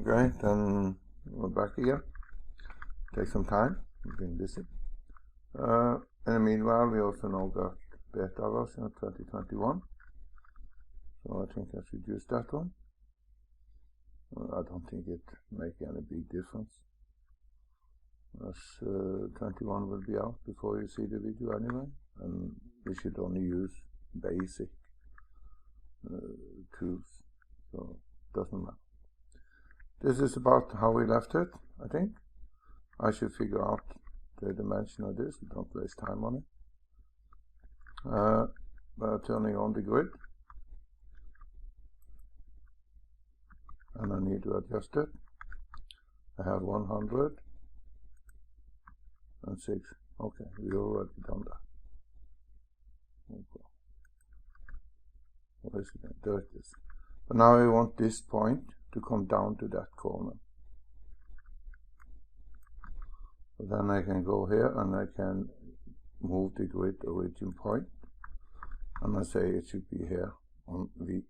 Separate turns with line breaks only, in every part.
Okay, then we're back again. Take some time, we've been busy. In the meanwhile, we also now got beta version of 2021. So I think I should use that one. I don't think it makes any big difference, as 21 will be out before you see the video anyway, and we should only use basic tools, so it doesn't matter. This is about how we left it, I think. I should figure out the dimension of this, we don't waste time on it. By turning on the grid, and I need to adjust it. I have 100 and 6. Okay, we already done that. Okay. What is it? There it is. But now we want this point to come down to that corner. So then I can go here and I can move the grid origin point, and I say it should be here on V.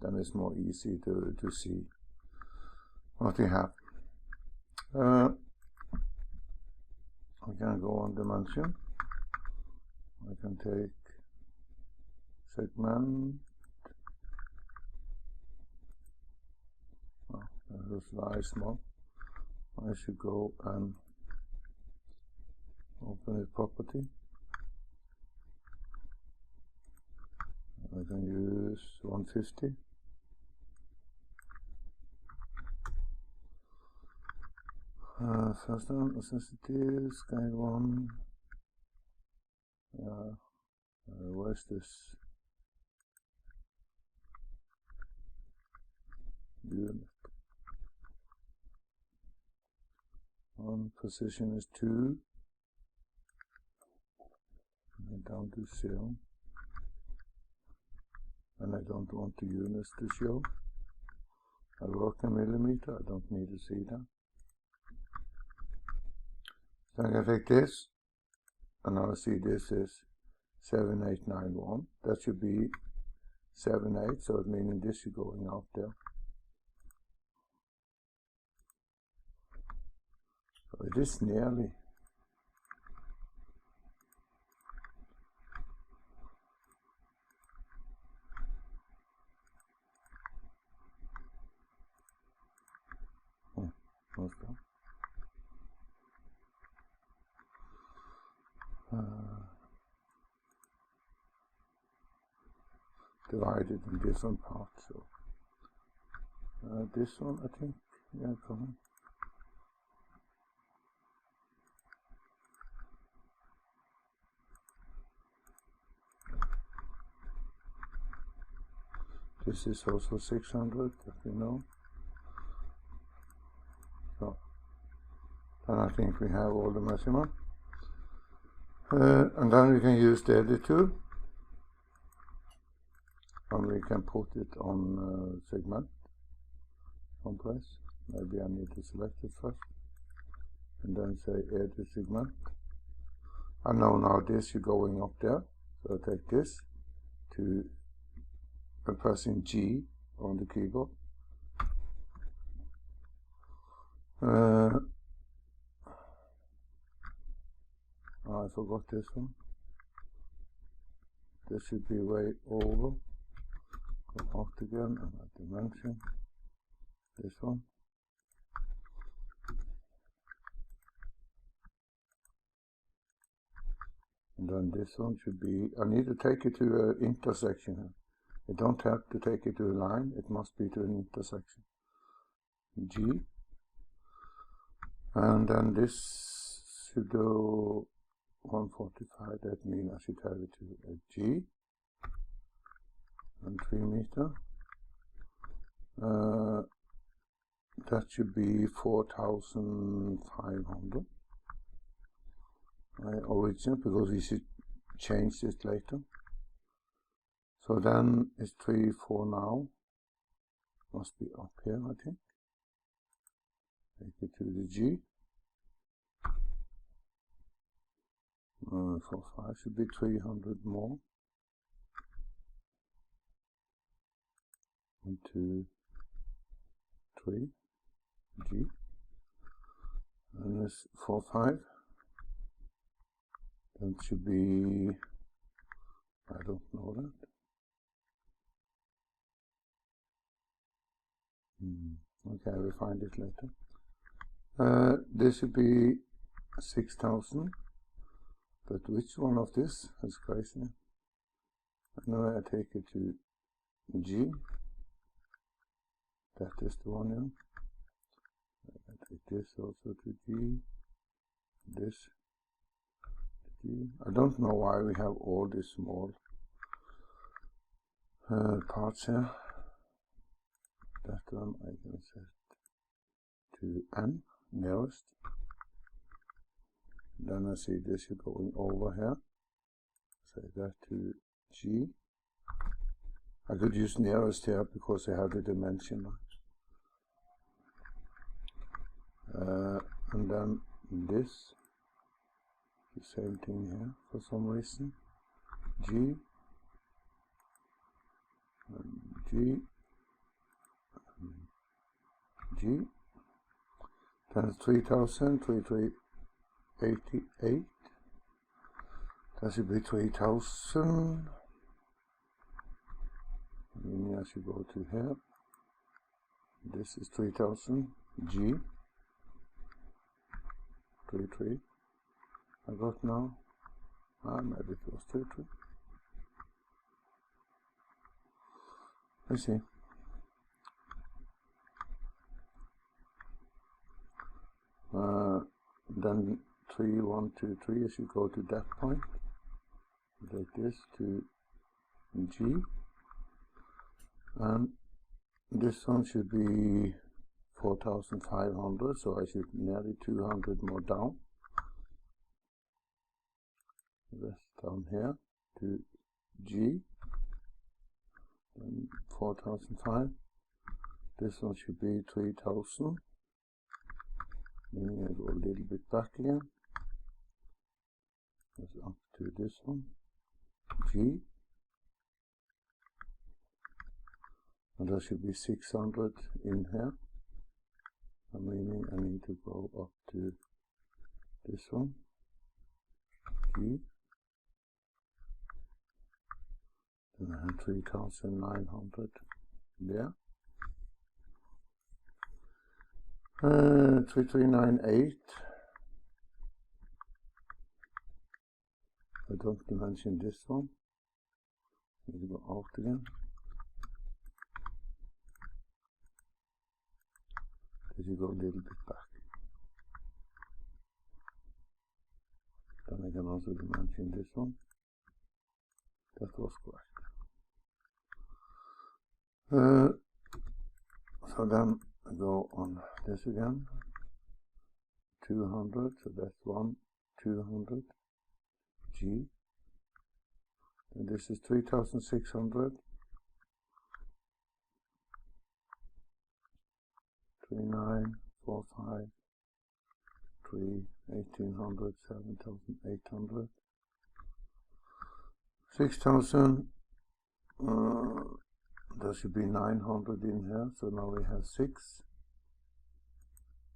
Then it's more easy to see what we have. I can go on dimension. I can take segment. Oh, that is very small. I should go and open the property. I can use 150. First one, necessity, sky 1. Where's this unit? One position is 2. And down to 0. And I don't want the units to show. I work in millimeter, I don't need to see that. So I can take this, and now I see this is 7891. That should be 78, so it meaning this is going out there. So it is nearly. What's that? Divided in different parts. So this one, I think, yeah, come on. This is also 600, as you know. So, then I think we have all the measurement. And then we can use the edit tool. And we can put it on segment someplace. Maybe I need to select it first. And then say edit segment. I know now this is going up there. So I take this to pressing G on the keyboard. I forgot this one. This should be way over. Go out again and add dimension. This one. And then this one should be, I need to take it to an intersection here. You don't have to take it to a line, it must be to an intersection. G. And then this should go 145, that means I should have it to a G. And 3 meter. That should be 4,500. Original, because we should change this later. So then it's 3, 4 now. Must be up here, I think. Take it to the G. 4, 5 should be 300 more. 1, 2, 3, G, and this 4, 5. That should be, I don't know that. Okay, I will find it later. This should be 6,000. But which one of this is crazy? Now I take it to G. That is the one, yeah. I take this also to G. This to G. I don't know why we have all these small parts here. That one I can set to N, nearest. Then I see this is going over here. Say that to G. I could use nearest here because I have the dimension. And then this, the same thing here for some reason. G, and G, and G. That's 3,000, 3,388. That should be 3,000. And I should go to here. This is 3,000. G. 3,3. I got now. Maybe it was 3,3. Let's see. Then 3, 1, 2, 3. I should go to that point. Like this to G. And this one should be 4,500, so I should nearly 200 more down. That's down here to G, and 4,500. This one should be 3,000. Then I go a little bit back again. That's up to this one, G. And there should be 600 in here. Meaning I need to go up to this one, G. Then I have 3,900 there. 3,398. I don't mention this one. Need to go out again. You go a little bit back. Then I can also dimension this one. That was correct. So then I go on this again. 200, so that's 1, 200, G. And this is 3,600. 9, 4, 5, 3, 1,800, 7,800, 6,000. There should be 900 in here, so now we have 6,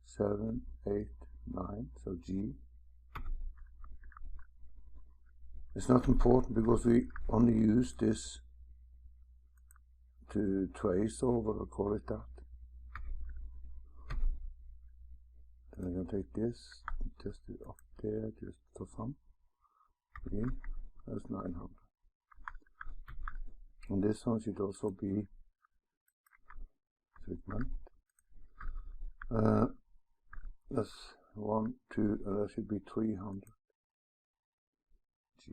7, 8, 9, so G. It's not important because we only use this to trace over, or call it that. Then I'm going to take this, just up there, just for fun. Okay, that's 900. And this one should also be segment. That's 1, 2, that should be 300. G.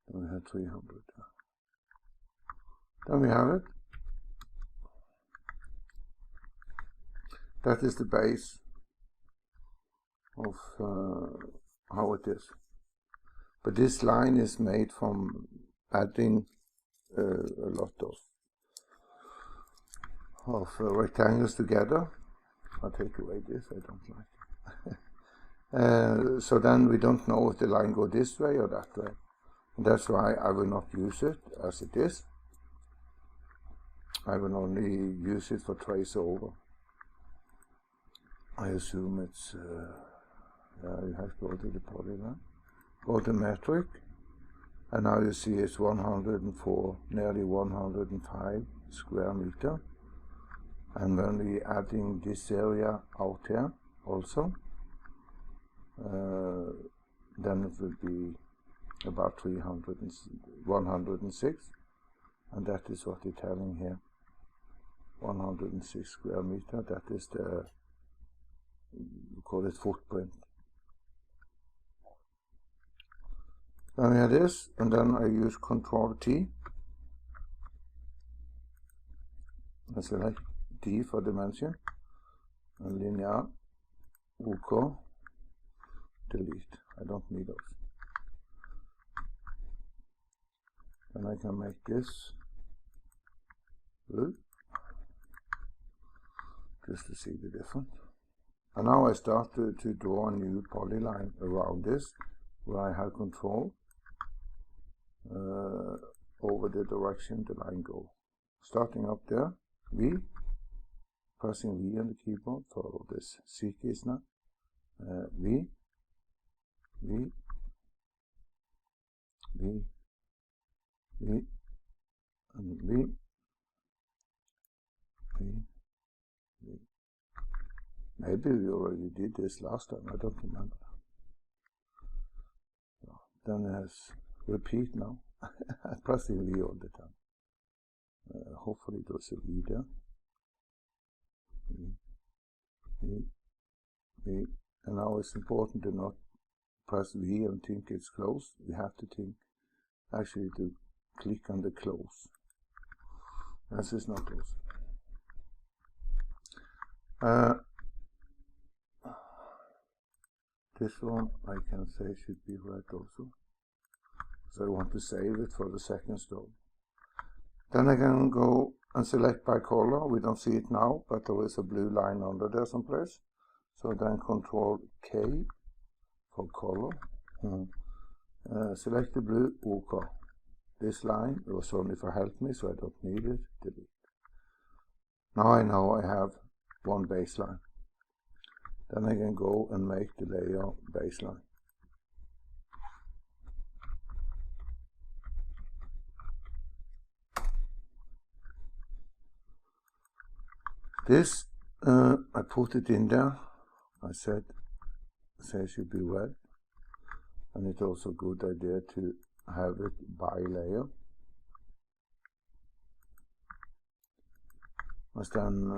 Then we have 300. Then we have it. That is the base of how it is. But this line is made from adding a lot of rectangles together. I'll take away this, I don't like it. So then we don't know if the line goes this way or that way. And that's why I will not use it as it is. I will only use it for trace over. I assume it's, yeah, you have to go to the polyline, go to metric, and now you see it's 104, nearly 105 square meter. And when we adding this area out here also, then it will be about 106, and that is what it's telling here. 106 square meter, that is the, we call it footprint. Then we have this, and then I use Control T. I select D for dimension, and linear, OK, delete. I don't need those. Then I can make this blue, just to see the difference. And now I start to draw a new polyline around this, where I have control over the direction the line goes. Starting up there, V, pressing V on the keyboard for this C keys now. V, V, V, V, and V, V, V. Maybe we already did this last time, I don't remember. So, then it has repeat now. I'm pressing V all the time. Hopefully there's a V there. V, V, V. And now it's important to not press V and think it's closed. We have to think actually to click on the close. This is not closed. This one I can say should be red also. So I want to save it for the second stone. Then I can go and select by color. We don't see it now, but there is a blue line under there someplace. So then Control K for color. Select the blue, OK. This line, it was only for help me, so I don't need it, delete. Now I know I have one baseline. Then I can go and make the layer baseline. This, I put it in there. I said it should be red. And it's also a good idea to have it by layer. Because then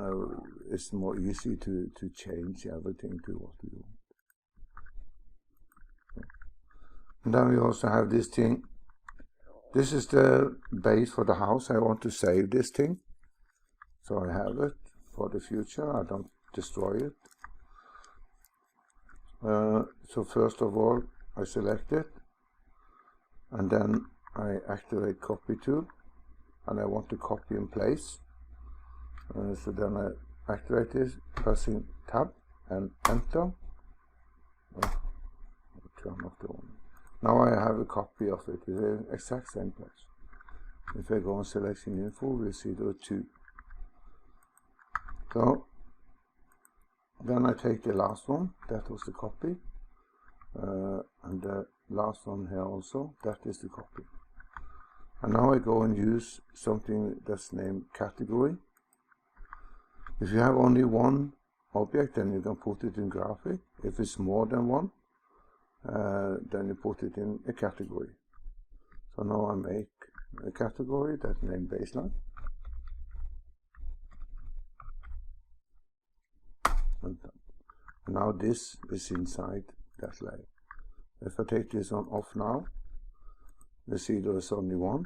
it's more easy to change everything to what we want. And then we also have this thing. This is the base for the house. I want to save this thing. So I have it for the future. I don't destroy it. So first of all, I select it. And then I activate copy tool. And I want to copy in place. So then I activate this, pressing tab and enter. Turn off the one. Now I have a copy of it with the exact same place. If I go on selection info, we'll see there are two. So then I take the last one, that was the copy, and the last one here also, that is the copy. And now I go and use something that's named category. If you have only one object, then you can put it in graphic. If it's more than one, then you put it in a category. So now I make a category that's named baseline. And now this is inside that layer. If I take this one off now, you see there is only one.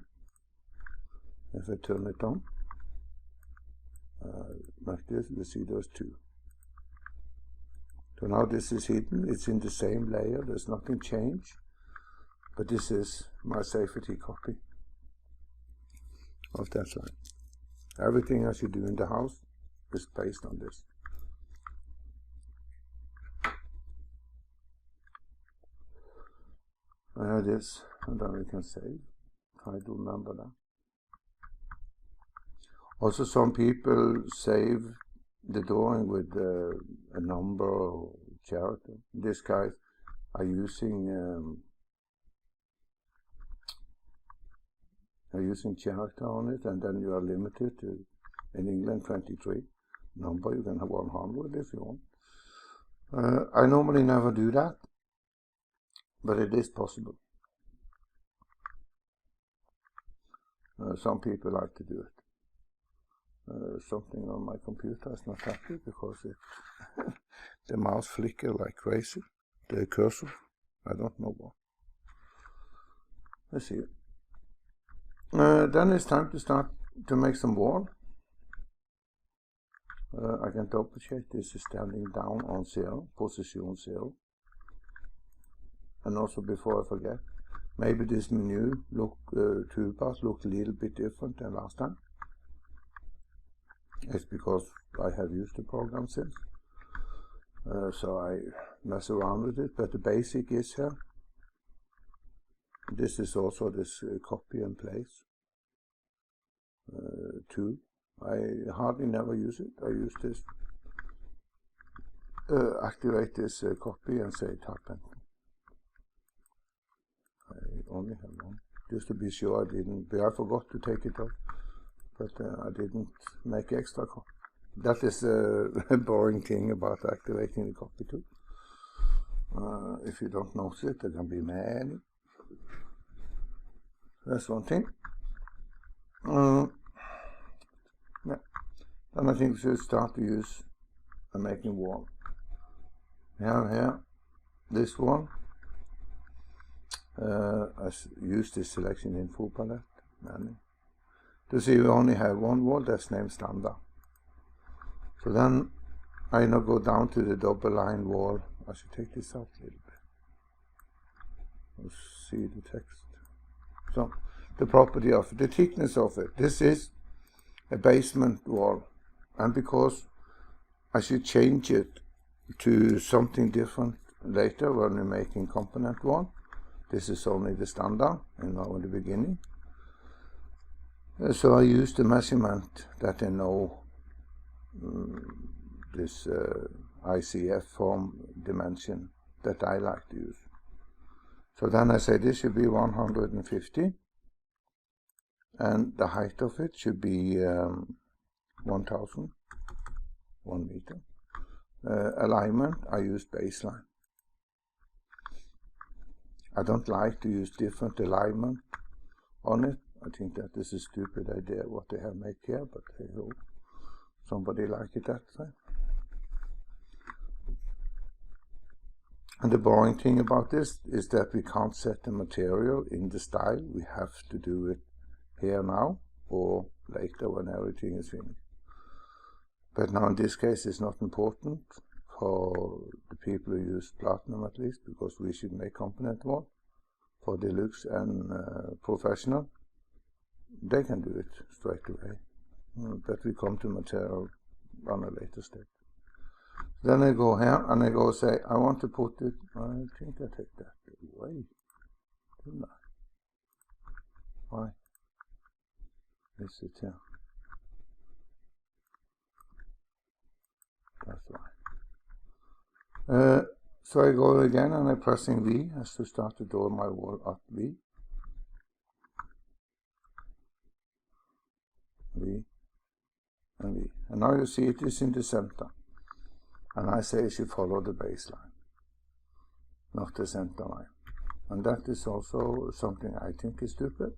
If I turn it on, like this, you see there's two. So now this is hidden, it's in the same layer, there's nothing changed, but this is my safety copy of that line. Everything I should do in the house is based on this. I have this, and then we can save. Try to remember that. Also, some people save the drawing with a number or character. These guys are using character on it, and then you are limited to, in England, 23 number. You can have 100 if you want. I normally never do that, but it is possible. Some people like to do it. Something on my computer is not happy because the mouse flicker like crazy. The cursor, I don't know why. Let's see. Then it's time to start to make some wall. I can double check this is standing down on 0, position 0. And also, before I forget, maybe this menu toolbars look a little bit different than last time. It's because I have used the program since. So I mess around with it, but the basic is here. This is also this copy and place tool. I hardly never use it. I use this, activate this copy and say type enter. I only have one, just to be sure I didn't, but I forgot to take it off, but I didn't make extra copy. That is a boring thing about activating the copy tool. If you don't notice it, there can be many. That's one thing. Yeah. Then I think we should start to use a making wall. Here, this one. I use this selection info palette. To see we only have one wall that's named standard. So then I now go down to the double line wall. I should take this out a little bit. Let's see the text. So the property of it, the thickness of it. This is a basement wall, and because I should change it to something different later when we're making component wall. This is only the standard, in the beginning. So I use the measurement that I know, this ICF form dimension that I like to use. So then I say this should be 150, and the height of it should be 1000, 1 meter. Alignment, I use baseline. I don't like to use different alignment on it. I think that is a stupid idea what they have made here, but hey ho, somebody like it that way. And the boring thing about this is that we can't set the material in the style. We have to do it here now or later when everything is finished. But now in this case it's not important for the people who use Platinum, at least, because we should make component wall. For Deluxe and Professional, they can do it straight away. But we come to material on a later step. Then I go here and I go say, I want to put it, I think I take that away, didn't I? Why? Is it here? That's why. So I go again and I'm pressing V as to start to draw my wall at V. V and V. And now you see it is in the center. And I say it should follow the baseline, not the center line. And that is also something I think is stupid,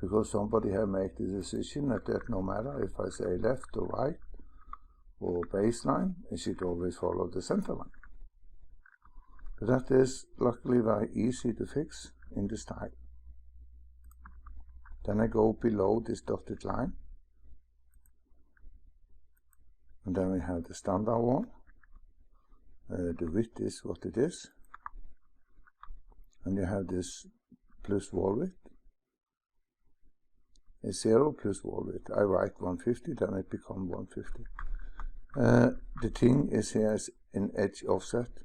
because somebody have made the decision that no matter if I say left or right or baseline, it should always follow the center line. But that is luckily very easy to fix in the style. Then I go below this dotted line. And then we have the standard one. The width is what it is. And you have this plus wall width. It's 0 plus wall width. I write 150, then it becomes 150. The thing is here is in edge offset.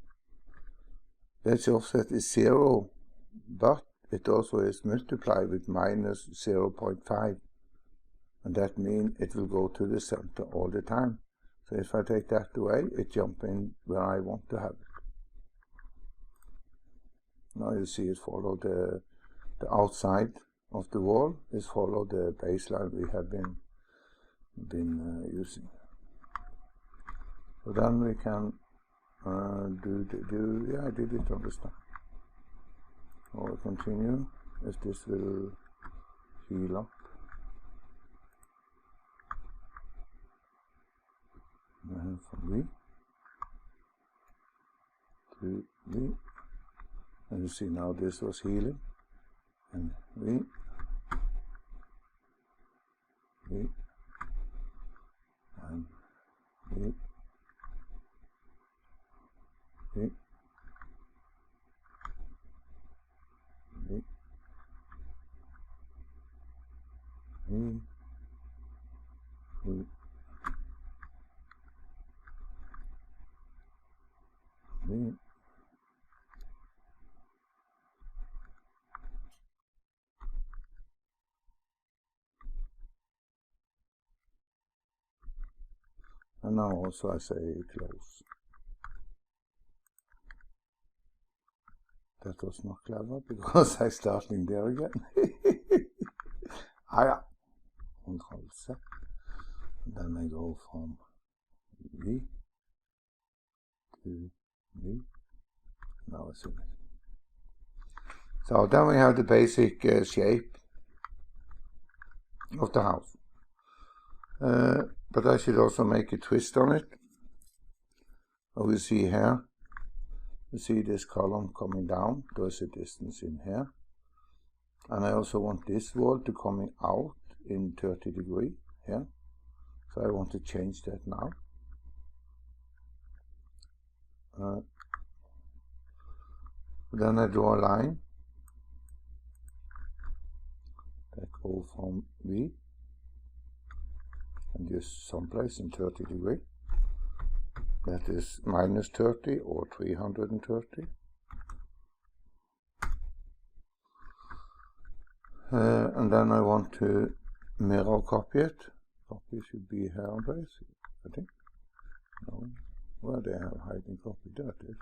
The edge offset is 0, but it also is multiplied with minus 0.5. and that means it will go to the center all the time. So if I take that away, it jumps in where I want to have it. Now you see it follow the outside of the wall is follow the baseline we have been using. So then we can yeah, I did it on this time. Or continue, as this will heal up. From V to V, and you see now this was healing, and V, V, and V, V, V, V, V, V, and now also I say close. That was not clever because I starting there again. Ah ja, Ctrl Z, and then I go from V to V. Now it's in it. So then we have the basic shape of the house. But I should also make a twist on it. Oh, you see here, you see this column coming down, there's a distance in here. And I also want this wall to coming out in 30 degrees here. So I want to change that now. Then I draw a line that go from V and just someplace in 30 degrees. That is minus 30 or 330. And then I want to mirror copy it. Copy should be here on base, I think. No, where they have hiding copy, that is.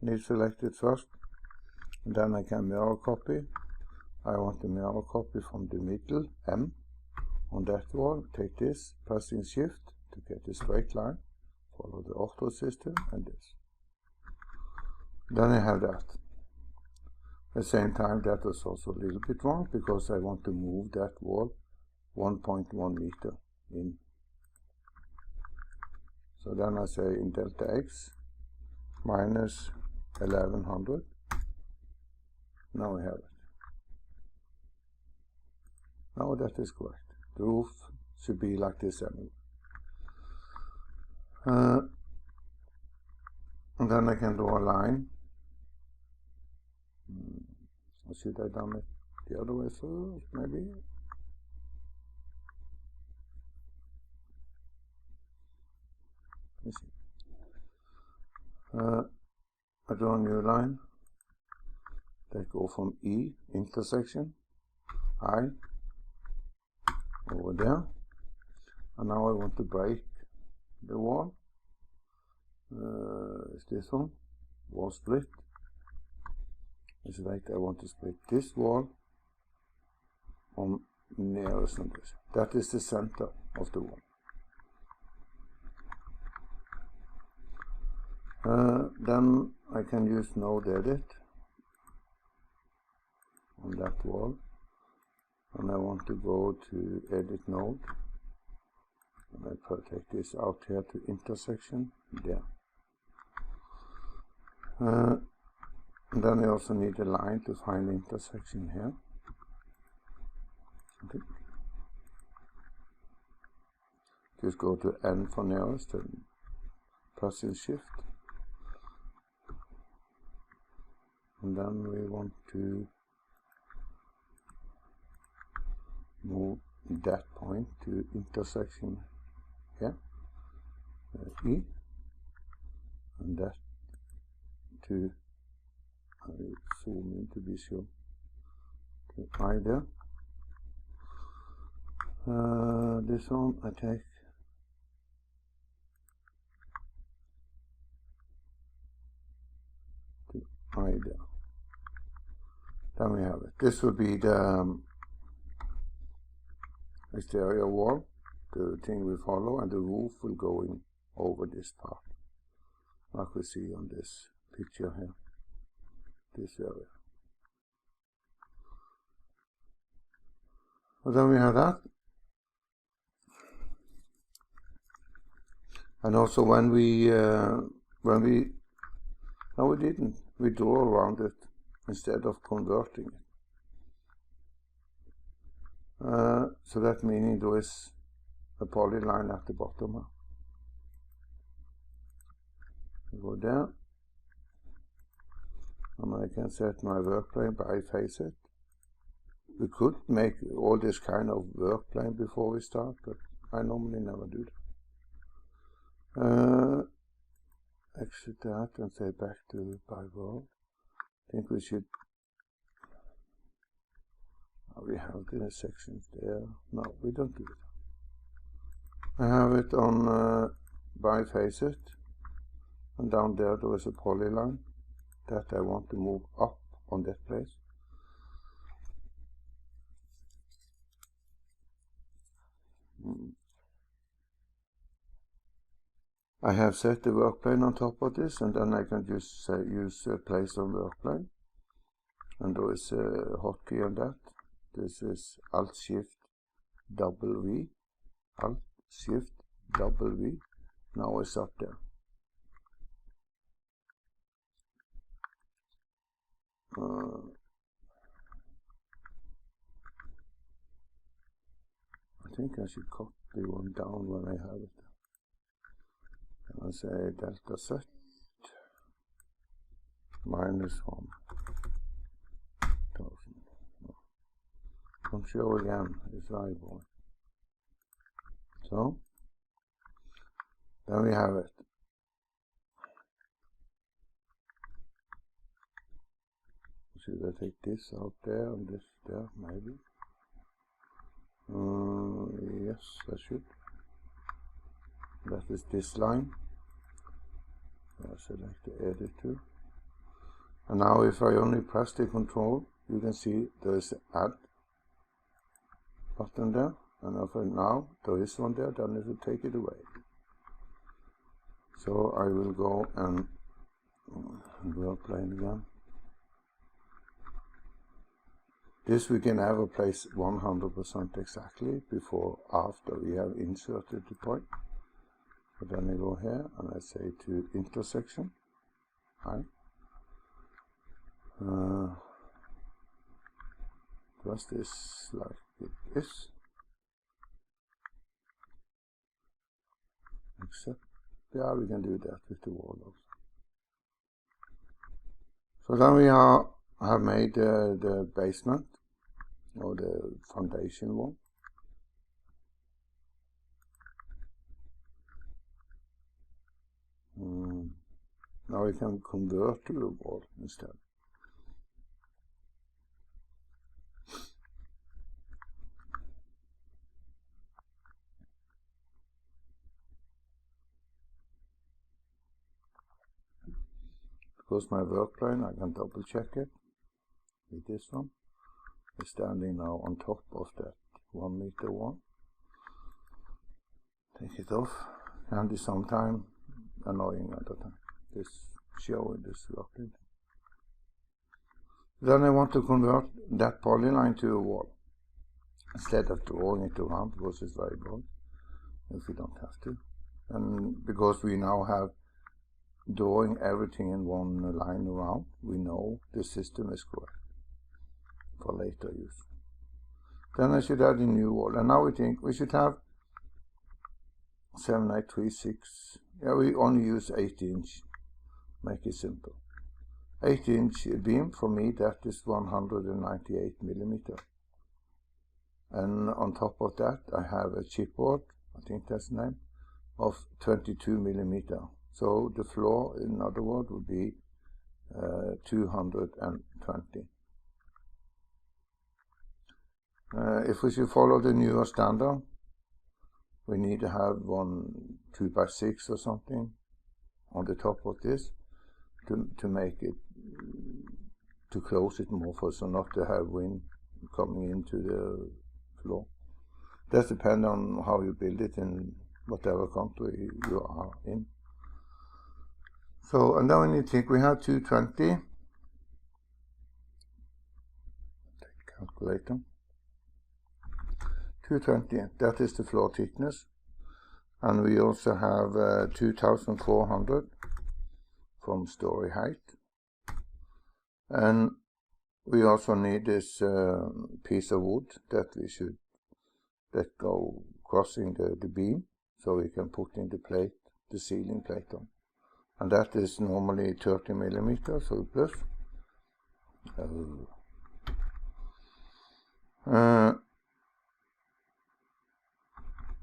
Need to select it first, and then I can mirror copy. I want to mirror copy from the middle, M, on that wall. Take this, pressing Shift to get a straight line. Follow the ortho system, and this. Then I have that. At the same time, that was also a little bit wrong, because I want to move that wall 1.1 meter in. So then I say in delta X, minus 1100. Now I have it. Now that is correct. The roof should be like this anyway. And then I can draw a line. Or should I done it the other way first, maybe? Let me see. I draw a new line that go from E, intersection, I, over there. And now I want to break the wall. Is this one? Wall split. It's like I want to split this wall on nearest on this. That is the center of the wall. Then I can use node edit on that wall, and I want to go to edit node, and I take this out here to intersection there. And then I also need a line to find the intersection here. Okay. Just go to N for nearest and pressing Shift. And then we want to move that point to intersection here, E, and that to, I will zoom in to be sure, to I there. This one I take to idea. Then we have it. This will be the exterior wall, the thing we follow, and the roof will go in over this part, like we see on this picture here, this area. And then we have that. And also when we no, we didn't. We draw around it instead of converting it. So that meaning there is a polyline at the bottom. I go there, and I can set my work plane by face it. We could make all this kind of work plane before we start, but I normally never do that. Exit that and say back to by world. I think we should. We have the sections there. No, we don't do it. I have it on by face it, and down there is a polyline that I want to move up on that place. I have set the work plane on top of this, and then I can just say use place on work plane, and there is a hotkey on that. This is Alt Shift double V, Alt Shift double V. Now it's up there. I think I should copy one down when I have it. And I say delta set minus 1,000. Control again is eyeball. So then we have it. Should I take this out there and this there? Maybe. Yes, I should. That is this line. I select the edit too. And now if I only press the control, you can see there is an add button there. And if now there is one there, then it will take it away. So I will go and work plane again. This we can ever place 100% exactly before after we have inserted the point. But then I go here and I say to intersection. Right. Does this like it is. Except, yeah, we can do that with the wall also. So then we have made the basement or the foundation wall. Now we can convert to a wall instead. Because my work plane, I can double check it with this one. It's standing now on top of that 1 meter wall. Take it off. Can be sometime annoying at the time. This showing this work plane. Then I want to convert that polyline to a wall instead of drawing it around, because it's very broad if we don't have to. And because we now have drawing everything in one line around, we know the system is correct for later use. Then I should add a new wall, and now we think we should have 7836. Yeah, we only use 8-inch. Make it simple. 8-inch beam, for me that is 198 millimeter. And on top of that I have a chipboard, I think that's the name, of 22 millimeter. So the floor, in other words, would be 220. If we should follow the newer standard, we need to have one 2x6 or something on the top of this to make it, to close it more, for so not to have wind coming into the floor. That depends on how you build it in whatever country you are in. So, and then when you think we have 220, take calculator, 220, that is the floor thickness, and we also have 2,400 from story height, and we also need this piece of wood that we should let go crossing the beam, so we can put in the plate, the ceiling plate on, and that is normally 30 millimeters, so plus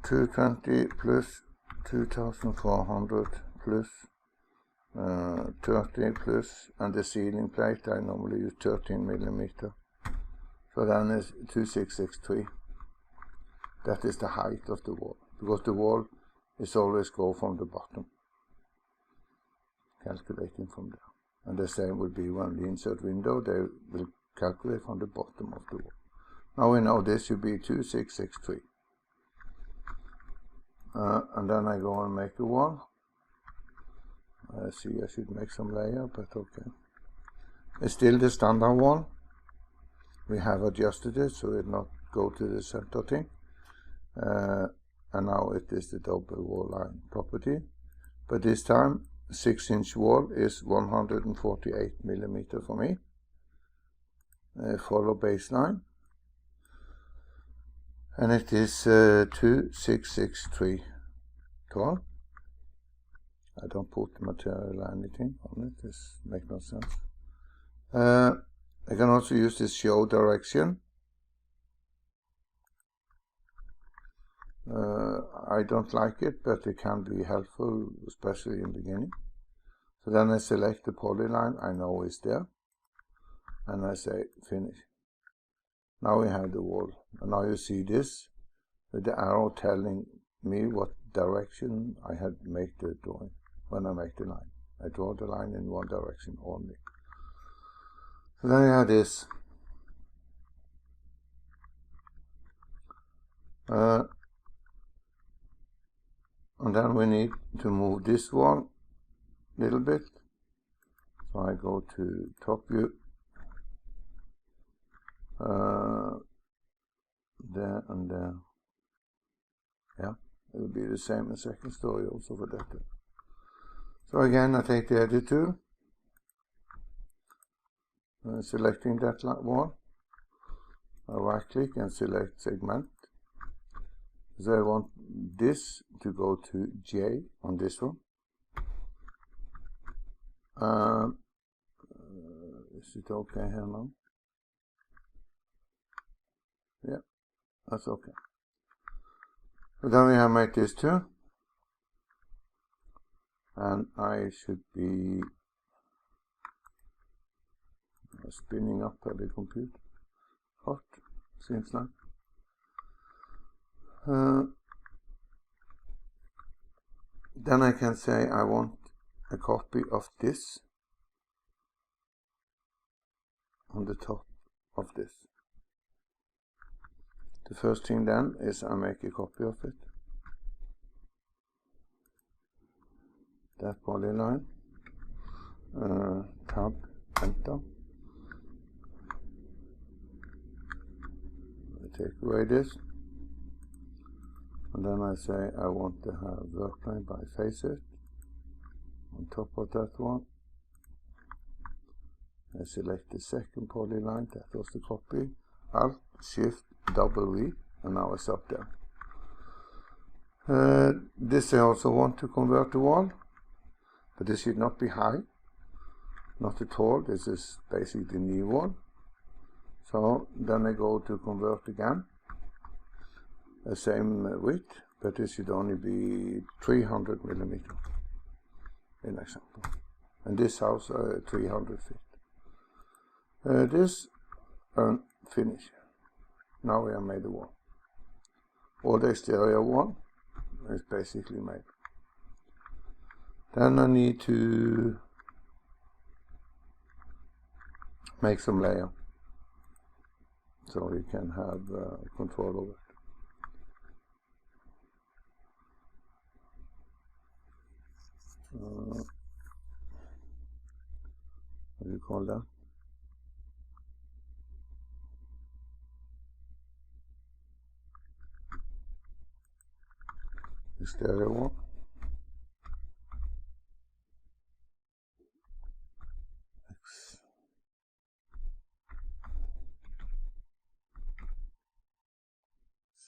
220 plus 2,400 plus 30 plus, and the ceiling plate I normally use 13 millimeter, so then it's 2663. That is the height of the wall, because the wall is always go from the bottom, calculating from there. And the same will be when we insert window, they will calculate from the bottom of the wall. Now we know this should be 2663. And then I go and make a wall. I see I should make some layer, but okay. It's still the standard wall. We have adjusted it so it not go to the center thing. And now it is the double wall line property. But this time 6-inch wall is 148 millimeter for me. Follow baseline. And it is 2663 tall. I don't put the material or anything on it, this makes no sense. I can also use this show direction. I don't like it, but it can be helpful, especially in the beginning. So then I select the polyline I know is there, and I say finish. Now we have the wall, and now you see this with the arrow telling me what direction I had made the drawing. When I make the line, I draw the line in one direction only. So then you have this. And then we need to move this one a little bit. So I go to top view. There and there. Yeah, it will be the same in second story also for that. So again, I take the edit tool, selecting that one. I right click and select segment. So I want this to go to J on this one. Is it okay here now? Yeah, that's okay. So then we have made this too. And I should be spinning up the computer. Hot, seems like. Then I can say I want a copy of this on the top of this. The first thing then is I make a copy of it. That polyline, tab, enter. I take away this, and then I say I want to have workplane by face it on top of that one. I select the second polyline, that was the copy, Alt, Shift, double V, and now it's up there. This I also want to convert to wall. But this should not be high, not at all. This is basically the knee wall. So then I go to convert again, the same width, but this should only be 300 millimeter in example. And this house 300 feet. This and finish. Now we have made the wall. All the exterior wall is basically made. Then I need to make some layer so we can have control over it. What do you call that? Exterior wall.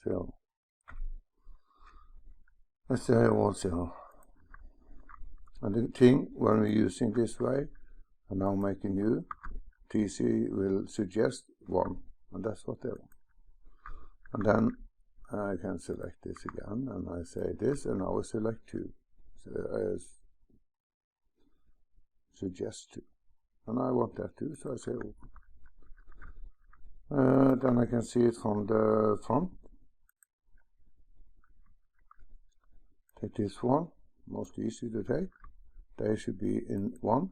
So exterior wall 0. And the thing when we're using this way, and now making new, TC will suggest 1, and that's what they want. And then I can select this again, and I say this, and now I select 2. So I suggest 2. And I want that too, so I say open. Then I can see it from the front. Take this one, most easy to take. They should be in 1,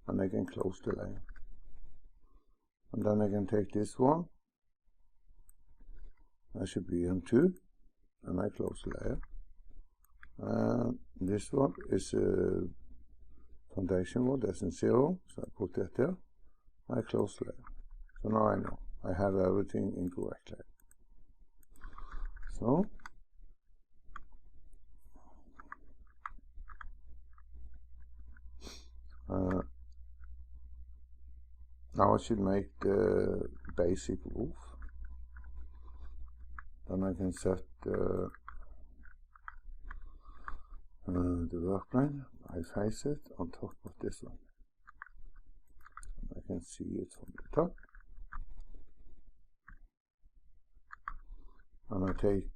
and I can close the layer. And then I can take this one, I should be in 2, and I close the layer. And this one is a foundation wall, that's in 0, so I put that there. I close the layer. So now I know I have everything incorrectly. So now I should make the basic roof. Then I can set the work plane. I face it on top of this one. And I can see it from the top. And I take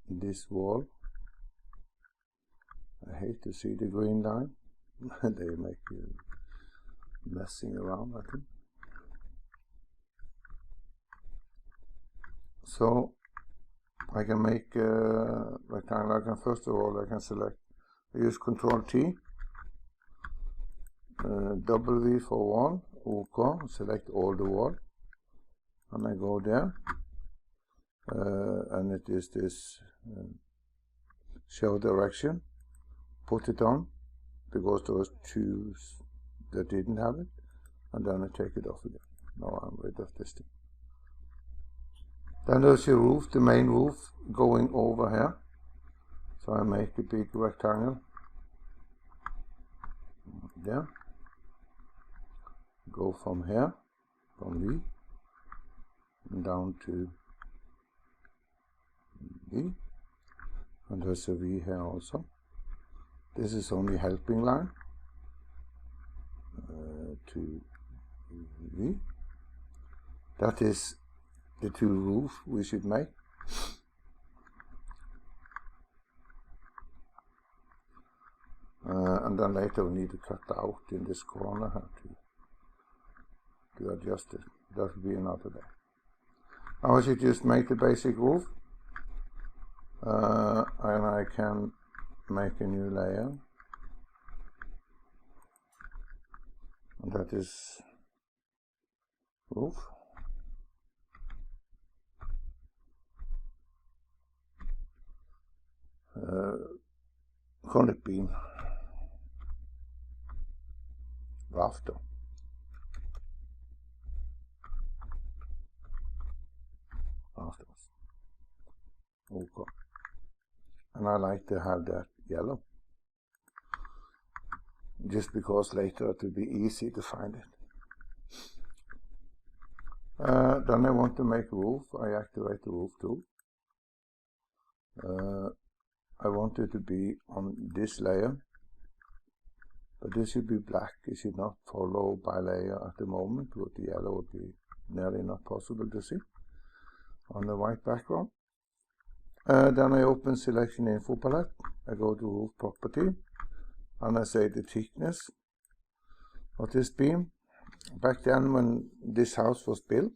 this wall. I hate to see the green line. They make you messing around, I think. So I can make a rectangle. I can first of all I can select. I use Control T, W for wall, OK, select all the wall, and I go there, and it is this show direction, put it on, because there was 2 that didn't have it, and then I take it off again. Now I'm rid of this thing. Then there's your roof, the main roof, going over here. So I make a big rectangle there. Go from here, from V, and down to V. And there's a V here also. This is only helping line to V. That is the 2 roofs we should make. And then later we need to cut out in this corner to adjust it. That will be another day. Now I should just make the basic roof, and I can make a new layer, and that is roof. Call it beam, rafter, rafters. Okay. And I like to have that yellow, just because later it will be easy to find it. Then I want to make roof. I activate the roof tool. I want it to be on this layer, but this should be black. It should not follow by layer at the moment, but the yellow would be nearly not possible to see on the white background. Then I open Selection Info Palette. I go to Roof Property, and I say the thickness of this beam. Back then, when this house was built,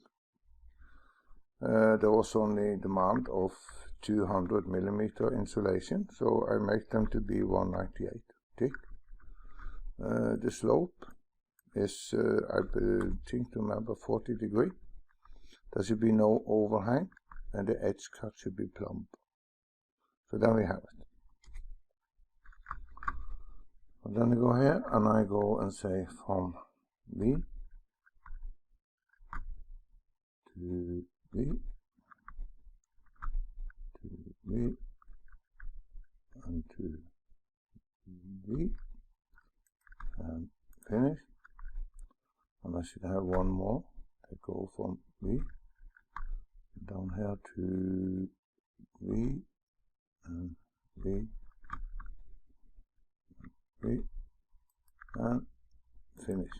there was only demand of 200 millimeter insulation, so I make them to be 198 thick. The slope is, I think to remember, 40 degree. There should be no overhang, and the edge cut should be plumb. So then we have it. And then I go here and I go and say from V to V to V and to V and finish. And I should have one more. I go from V down here to V and V, V and finish.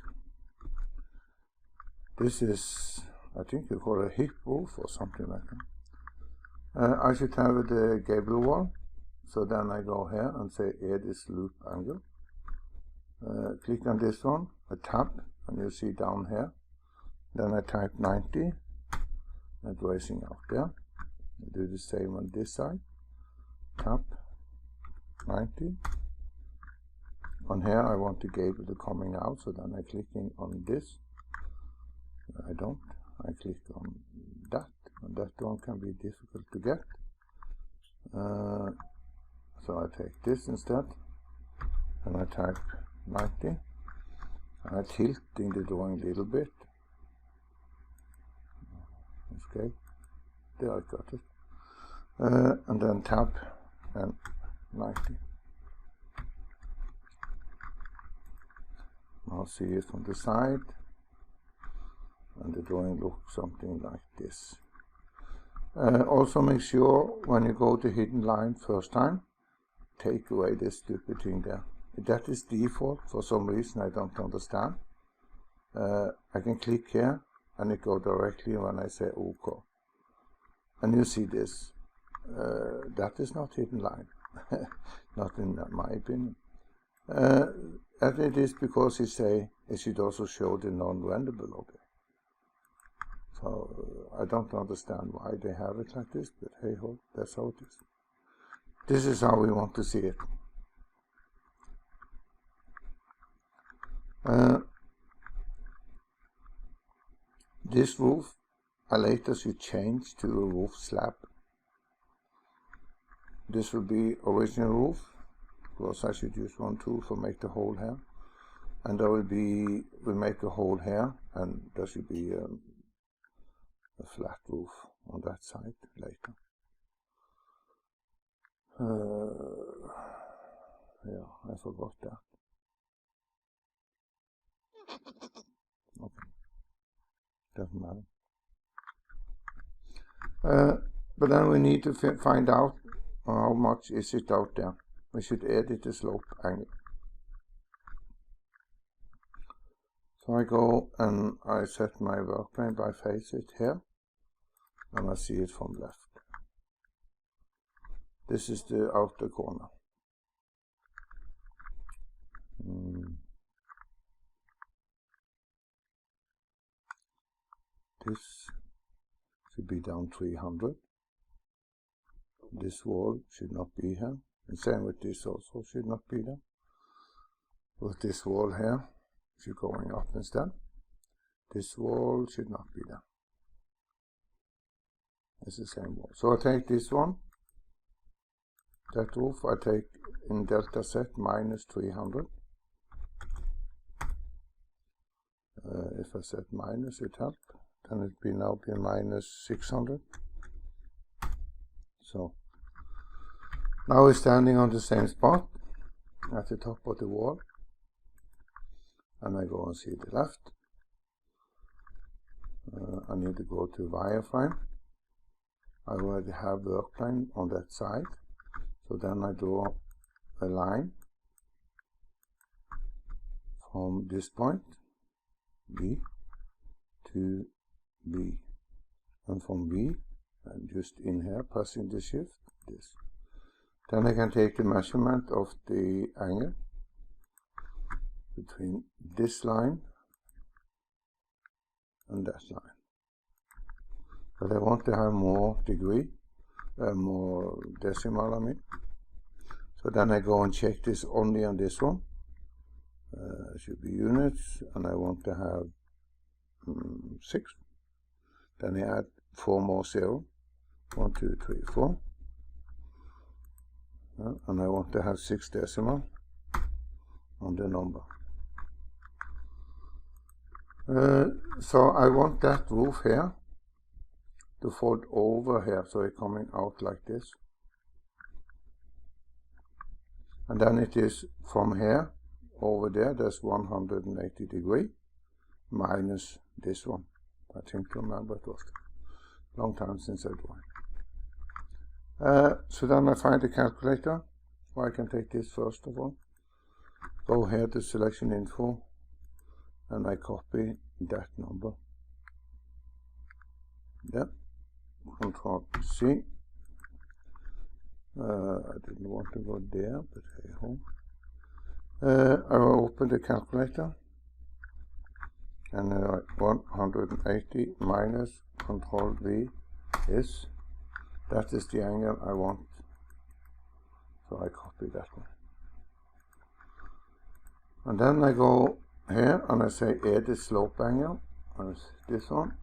This is, I think you call it a hip roof or something like that. I should have the gable wall, so then I go here and say add this loop angle. Click on this one, a tab, and you see down here. Then I type 90, and raising out there. I do the same on this side. Tab 90. On here I want the gable to coming out, so then I clicking on this. I don't. I click on that, and that one can be difficult to get. So I take this instead, and I type 90. I tilt in the drawing a little bit. Okay, there I got it. And then tab and 90. I'll see it from the side, and the drawing looks something like this. Also make sure when you go to hidden line first time, take away this stupid thing there. That is default for some reason I don't understand. I can click here and it goes directly when I say OK. And you see this. That is not hidden line, not in my opinion. And it is because it say it should also show the non-renderable object. So I don't understand why they have it like this, but hey ho, that's how it is. This is how we want to see it. This roof I later should change to a roof slab. This will be original roof, because I should use one tool for make the hole here, and there will be, we'll make a hole here, and there should be a flat roof on that side later. Yeah, I forgot that. Okay, doesn't matter. But then we need to find out how much is it out there. We should edit the slope angle. So I go and I set my work plane by face it here, and I see it from left. This is the outer corner. This should be down 300. This wall should not be here. And same with this also should not be there. With this wall here should going up instead. This wall should not be there. It's the same wall. So I take this one, that roof, I take in delta set minus 300. If I set minus, it helps. Then it will now be minus 600. So now we're standing on the same spot at the top of the wall, and I go and see the left. I need to go to wireframe. I already have work plane on that side, so then I draw a line from this point B to B, and from B, and just in here pressing the shift, this. Then I can take the measurement of the angle between this line and that line. but I want to have more degree, more decimal, I mean. So then I go and check this only on this one. It should be units, and I want to have 6. Then I add 4 more 0. 1, 2, 3, 4. And I want to have 6 decimal on the number. So I want that roof here to fold over here, so it's coming out like this. And then it is from here over there, there's 180 degree minus this one. I think to remember, it was a long time since I did. So then I find the calculator, or I can take this first of all. Go here to selection info, and I copy that number. Yep. Control C. I didn't want to go there, but hey ho. I will open the calculator, and 180 minus Control V is, that is the angle I want, so I copy that one. And then I go here and I say edit slope angle, and it's this one,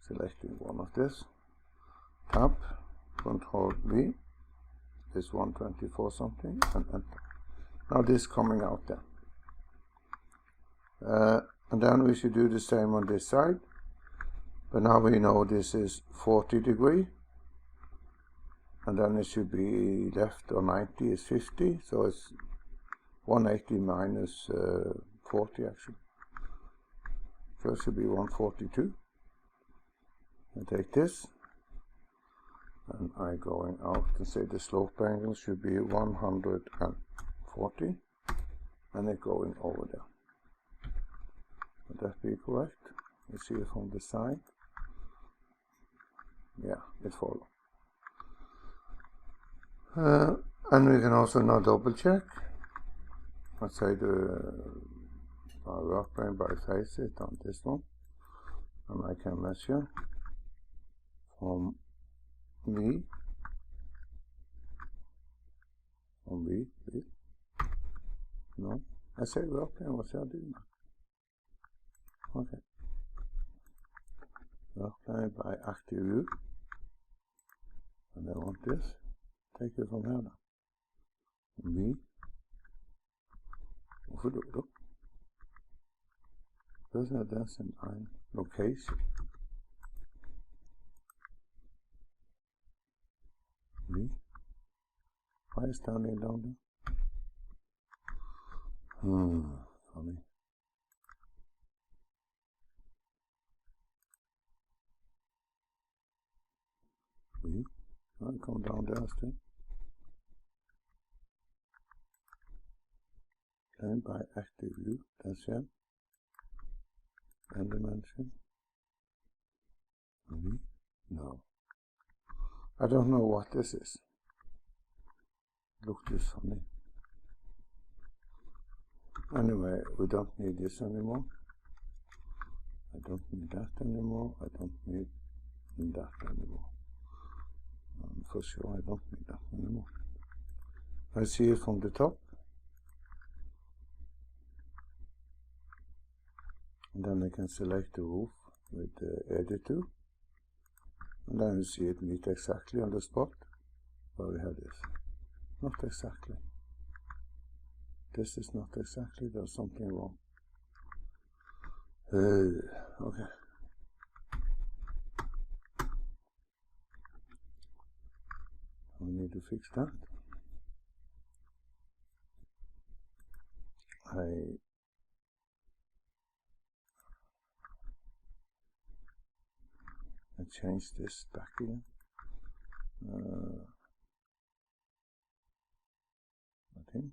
selecting one of this, tab, Control V, is 124 something, and enter. Now this is coming out there. And then we should do the same on this side, but now we know this is 40 degree, and then it should be left, or 90 is 50, so it's 180 minus 40 actually. So it should be 142. I take this, and I going out and say the slope angle should be 140, and it going over there. Would that be correct? You see it from the side. Yeah, it follows. And we can also now double check. Let's say the work plane by face it on this one, and I can measure from V, no, I say work plane, what's I doing now? Okay, work plane by active view, and I want this, take it from here now, V, hvorfor du? Doesn't das in ein location? V, why is standing down there? Funny. V, I'll come down there still. Plane by active view, that's it. And dimension. V, no. I don't know what this is. Look this funny. Anyway, we don't need this anymore. I don't need that anymore. I don't need that anymore. For sure, I don't need that anymore. I see it from the top. And then I can select the roof with the edit tool. And then you see it meet exactly on the spot where we had this. Not exactly. This is not exactly, there's something wrong. Okay. We need to fix that. I change this back again. I think.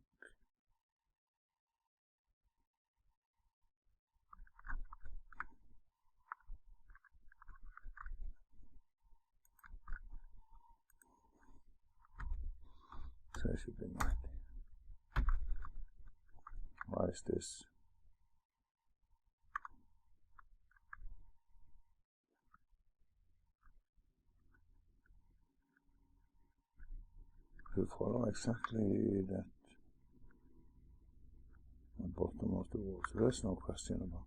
So it should be 90. Why is this? to follow exactly that the bottom of the wall. So there's no question about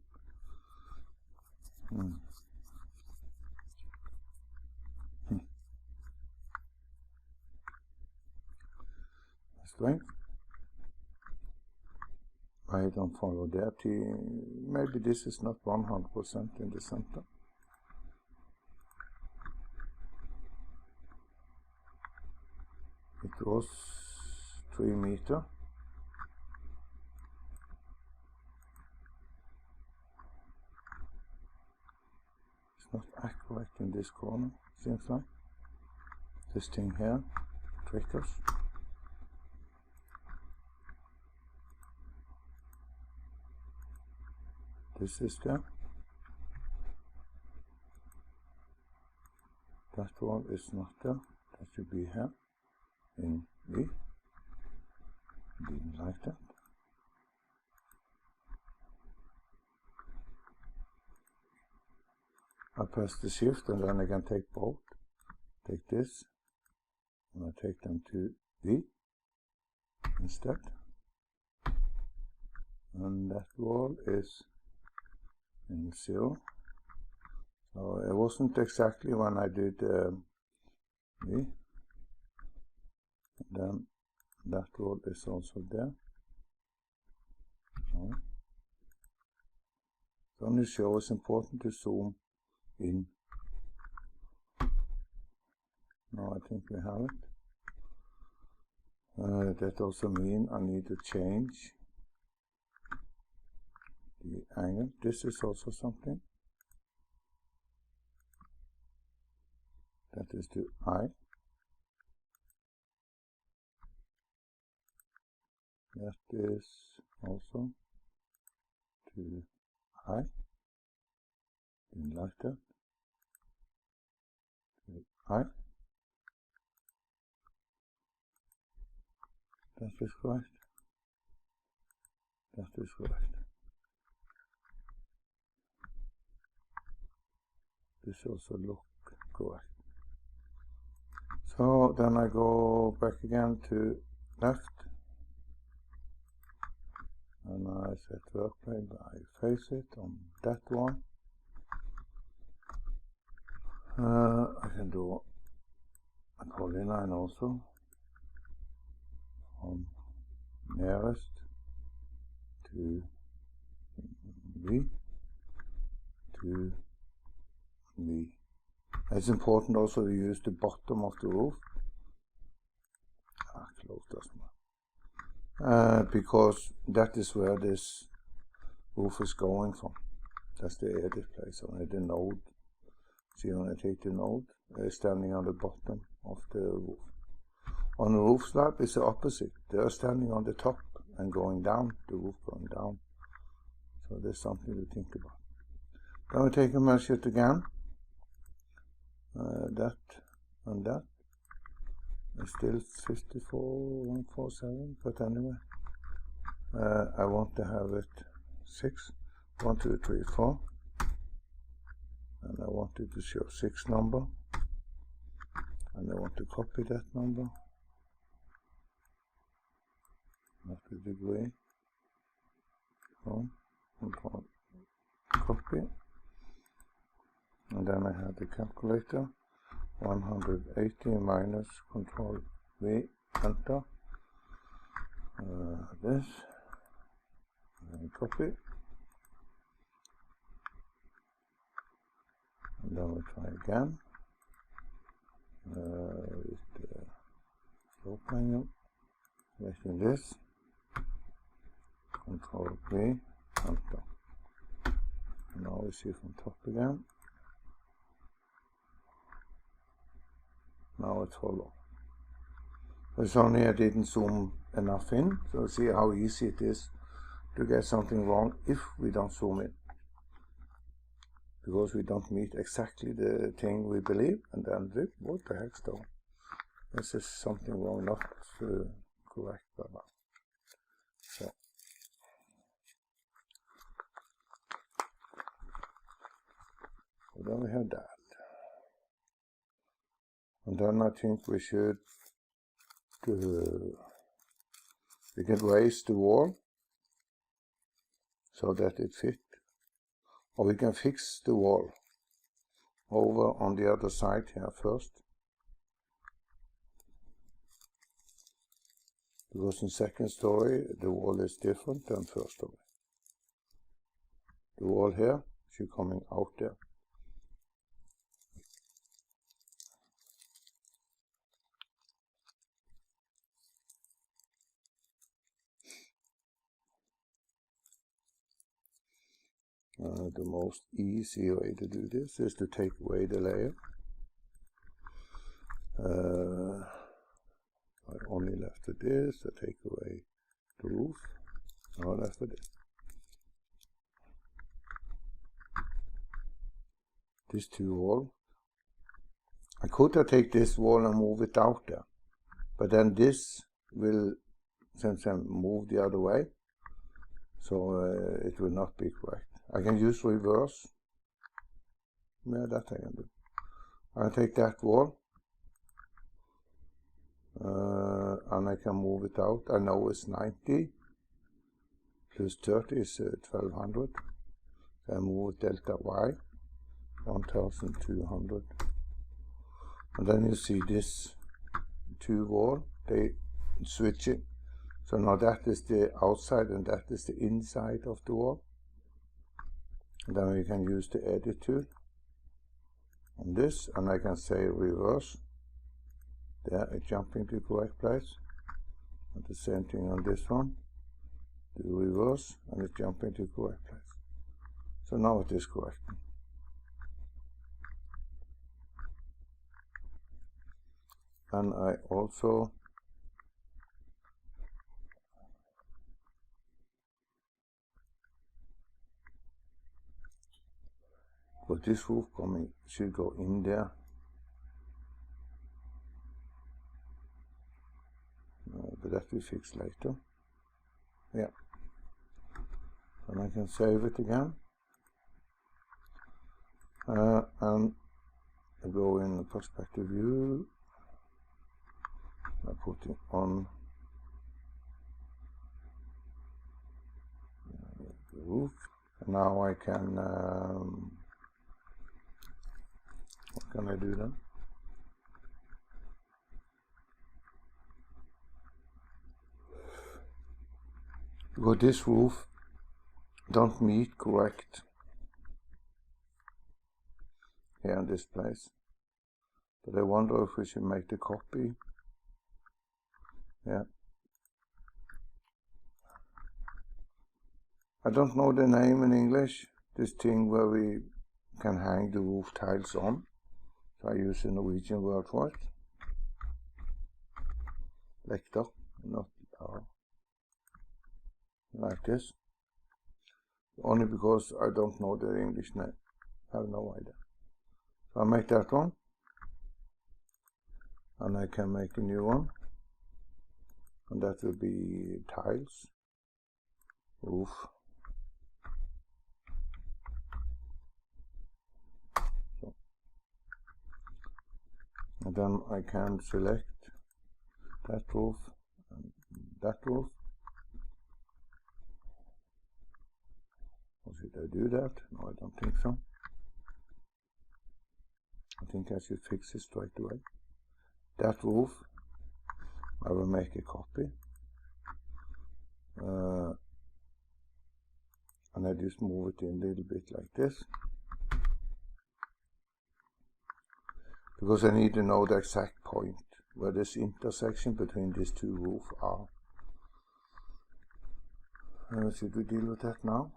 strength. I don't follow that. Maybe this is not 100% in the center. It was 3 meters. It's not accurate in this corner, seems like. This thing here triggers. This is there. That one is not there. That should be here in V. Didn't like that. I press the shift and then I can take both. Take this and I take them to V instead. And that wall is in 0. So it wasn't exactly when I did V. And then that wall is also there. So on the show it's important to zoom in. Now I think we have it. That also means I need to change the angle. This is also something. That is to I. That is also to I. Didn't like that. To I. That is correct. That is correct. This also looks correct. So then I go back again to left. And I set workplane, I face it on that one. I can do a polyline also from nearest to V to V. It's important also to use the bottom of the roof. Close doesn't matter. Because that is where this roof is going from. That's the edit place on the node. See when I take the node, standing on the bottom of the roof. On the roof slab is the opposite. They are standing on the top and going down, the roof going down. So there's something to think about. Then we take a measure again. That and that. It's still 54,147, but anyway. I want to have it 6. 1, 2, 3, 4. And I want it to show 6 number. And I want to copy that number. Not the degree. Control copy. And then I have the calculator. 180 minus Control V, enter. This. And copy. And then we try again. With the slope angle. Making this. Control V, enter. And now we see from top again. Now it's hollow. It's only I didn't zoom enough in, so see how easy it is to get something wrong if we don't zoom in. Because we don't meet exactly the thing we believe, and then what the heck's though? This is something wrong, not correct. So. So then we have that. And then I think we should we can raise the wall so that it fits, or we can fix the wall over on the other side here first, because in second story the wall is different than first story. The wall here should coming out there. The most easy way to do this is to take away the layer. I only left with this, I take away the roof, now left with this. This two wall. I could have take this wall and move it out there, but then this will since I move the other way, so it will not be correct. I can use reverse. Yeah, that I can do. I take that wall and I can move it out. I know it's 90 plus 30 is 1200. So I move delta y 1200, and then you see this two wall, they switch it. So now that is the outside and that is the inside of the wall. And then we can use the edit tool on this, and I can say reverse. There, it jumping to the correct place. And the same thing on this one. Do reverse, and it jumping to the correct place. So now it is correct. And I also but this roof coming should go in there. But that we fix later. Yeah. And I can save it again. And I go in the perspective view. I put it on the roof. And now I can, what can I do then? Because this roof don't meet correct here in this place. But I wonder if we should make the copy. Yeah. I don't know the name in English, this thing where we can hang the roof tiles on. So I use the Norwegian word for it. Lekter, not like this. Only because I don't know the English name. I have no idea. So I make that one. And I can make a new one. And that will be tiles, roof. So. And then I can select that roof and that roof. Or should I do that? No, I don't think so. I think I should fix it straight away. That roof, I will make a copy. And I just move it in a little bit like this. Because I need to know the exact point where this intersection between these two roofs are. Should we deal with that now?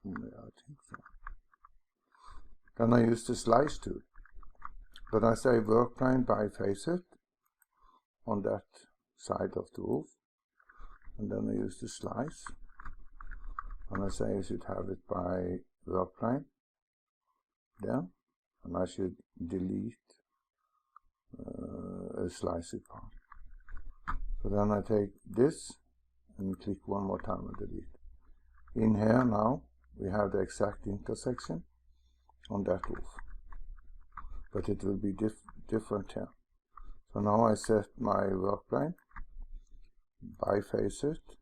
Yeah, I think so. Then I use the slice tool. But I say work plane biface it on that side of the roof. And then I use the slice. And I say I should have it by work plane. There. And I should delete a sliced part. So then I take this and click one more time and delete. In here now we have the exact intersection on that roof. But it will be different here. So now I set my work plane, biface it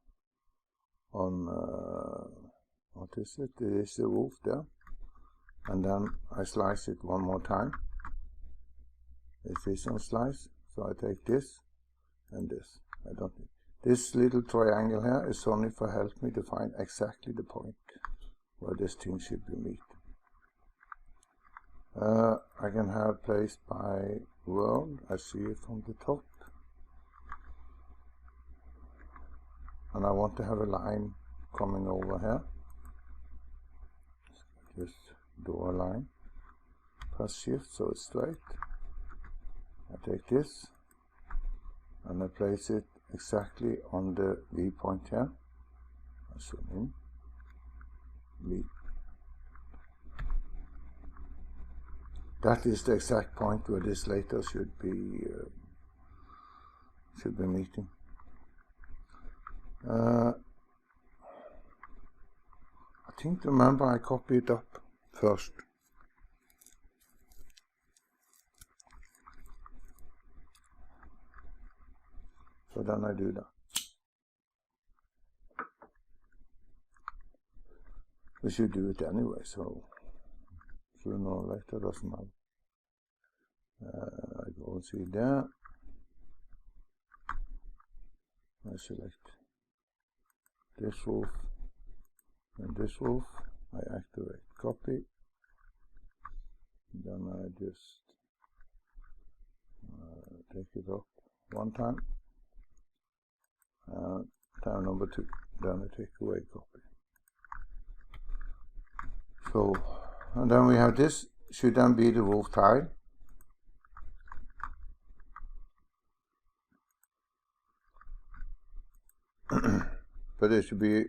on, what is it? It is the roof there. And then I slice it one more time. It is on slice. So I take this and this. I don't need this little triangle here is only for help me to find exactly the point where this thing should be meet. I can have placed by world. I see it from the top. And I want to have a line coming over here. Just draw a line. Press shift so it's straight. I take this and I place it exactly on the V point here. I zoom in. V. That is the exact point where this later should be meeting. I think, remember, I copy it up first. So then I do that. We should do it anyway, so sooner or later doesn't matter. I go and see there. I select this roof and this roof. I activate copy. Then I just take it up one time. Time number 2. Then I take away copy. So, and then we have this. Should then be the roof tile. But it should be,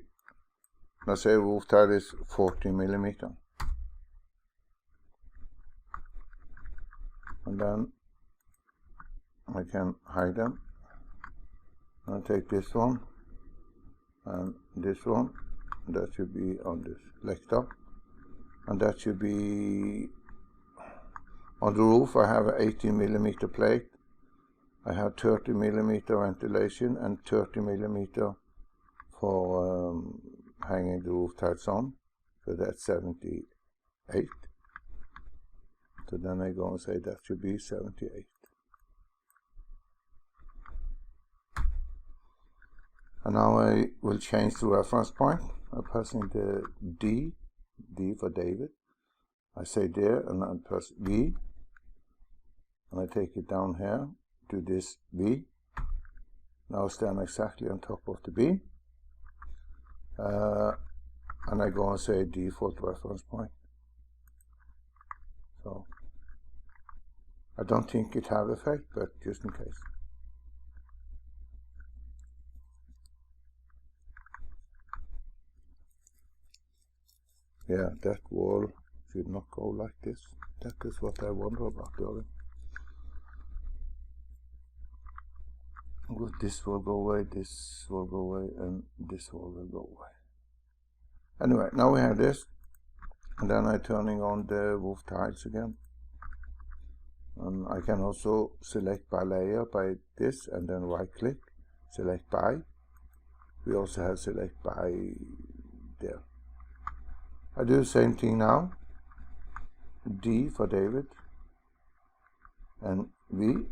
let's say roof tile is 40 millimeter. And then I can hide them. I'll take this one and this one. That should be on this lectern. And that should be on the roof. I have an 18 millimeter plate. I have 30 millimeter ventilation and 30 millimeter for hanging the roof tiles on. So that's 78. So then I go and say that should be 78. And now I will change the reference point. I'm pressing the D for David. I say there and I press V. And I take it down here to this V. Now stand exactly on top of the B. And I go and say default reference point. So I don't think it have effect, but just in case. Yeah, that wall should not go like this. That is what I wonder about earlier. Well, this will go away, this will go away, and this wall will go away. Anyway, now we have this, and then I'm turning on the roof tiles again. And I can also select by layer by this, and then right click, select by. We also have select by there. I do the same thing now. D for David and V.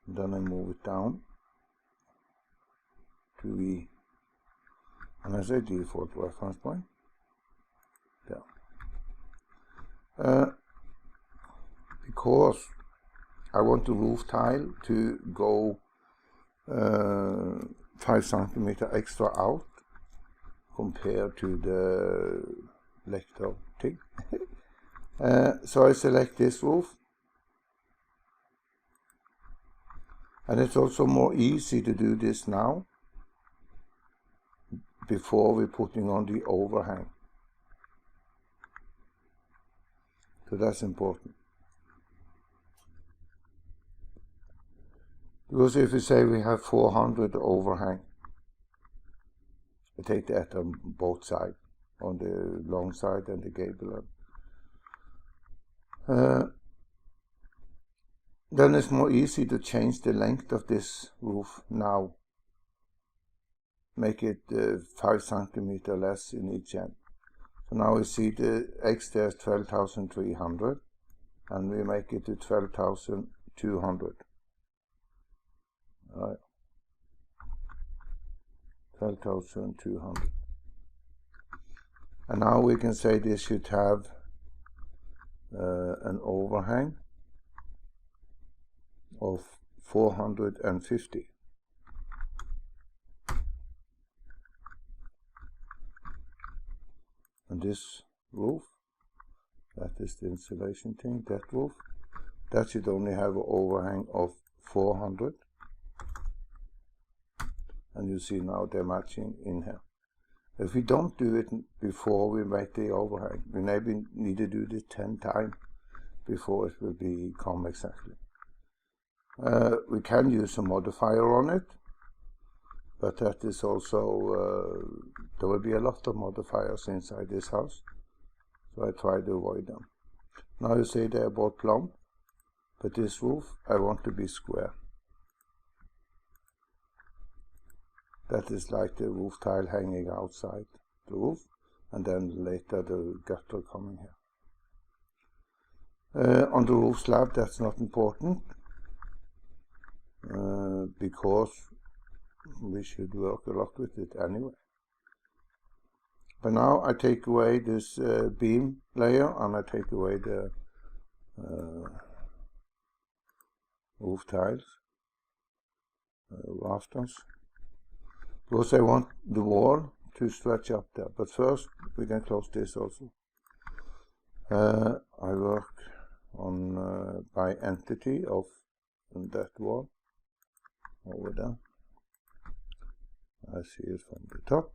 Then I move it down to V. And I say default reference point. There. Because I want the roof tile to go 5 centimeter extra out compared to the lectern thing. So I select this roof. And it's also more easy to do this now before we're putting on the overhang. So that's important. Because if we say we have 400 overhang, I take that on both sides, on the long side and the gable end. Then it's more easy to change the length of this roof now. Make it 5 centimeter less in each end. So now we see the X there is 12,300 and we make it to 12,200. Right. 12,200. And now we can say this should have an overhang of 450. And this roof, that is the insulation thing, that roof, that should only have an overhang of 400. And you see now they're matching in here. If we don't do it before we make the overhang, we maybe need to do this 10 times before it will become exactly. We can use a modifier on it, but that is also, there will be a lot of modifiers inside this house, so I try to avoid them. Now you see they're both plumb, but this roof I want to be square. That is like the roof tile hanging outside the roof, and then later the gutter coming here. On the roof slab, that's not important, because we should work a lot with it anyway. But now I take away this beam layer, and I take away the roof tiles, rafters, because I want the wall to stretch up there. But first we can close this also. I work on by entity of that wall over there. I see it from the top,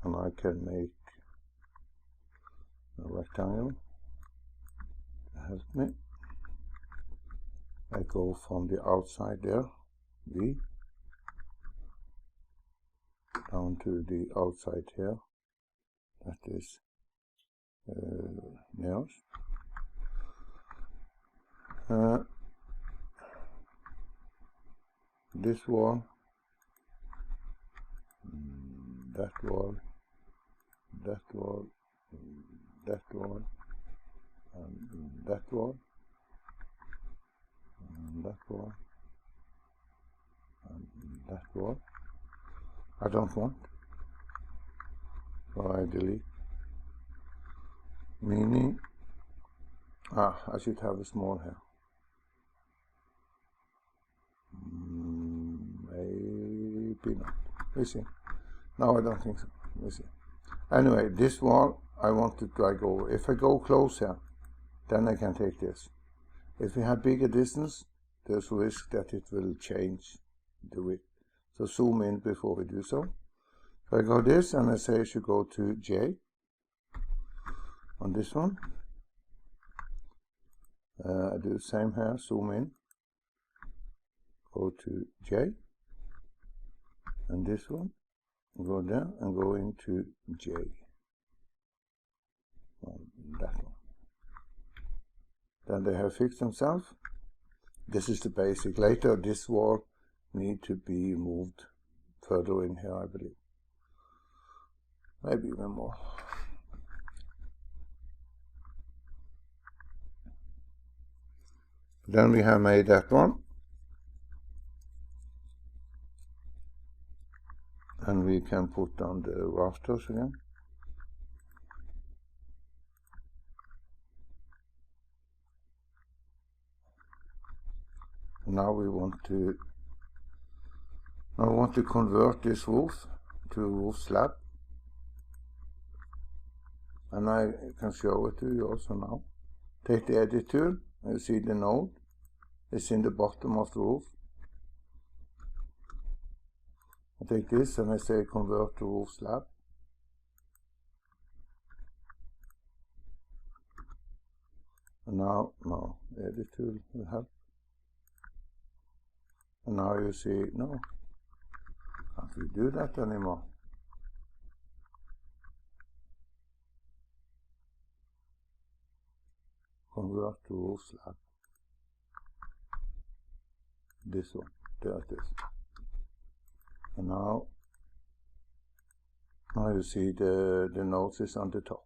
and I can make a rectangle to help me. I go from the outside there, V, down to the outside here, that is nails. This wall, that wall, that wall, that wall, and that wall, and that wall, and that wall. I don't want, so I delete. Meaning, I should have a small here. Maybe not. We see. No, I don't think so. We see. Anyway, this wall I want to drag over. If I go close here, then I can take this. If we have bigger distance, there's risk that it will change the width. So zoom in before we do so. So I go this, and I say I should go to J on this one. I do the same here, zoom in, go to J, and this one, go there and go into J, and that one. Then they have fixed themselves. This is the basic. Later this wall need to be moved further in here, I believe. Maybe even more. Then we have made that one. And we can put on the rafters again. Now we want to convert this roof to a roof slab. And I can show it to you also now. Take the edit tool, and you see the node. It's in the bottom of the roof. I take this and I say convert to roof slab. And now, no, the edit tool will help. And now you see, no, can't we do that anymore? convert to roof slab. This one, there it is. And now you see the notes is on the top.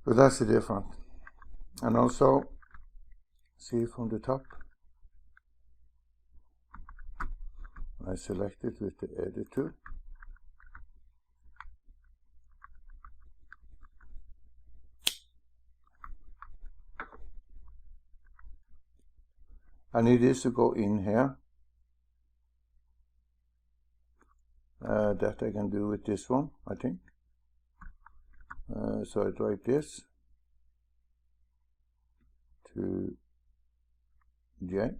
So that's the difference. And also, see from the top, I select it with the edit tool. I need this to go in here. That I can do with this one, I think. So I drag this to J.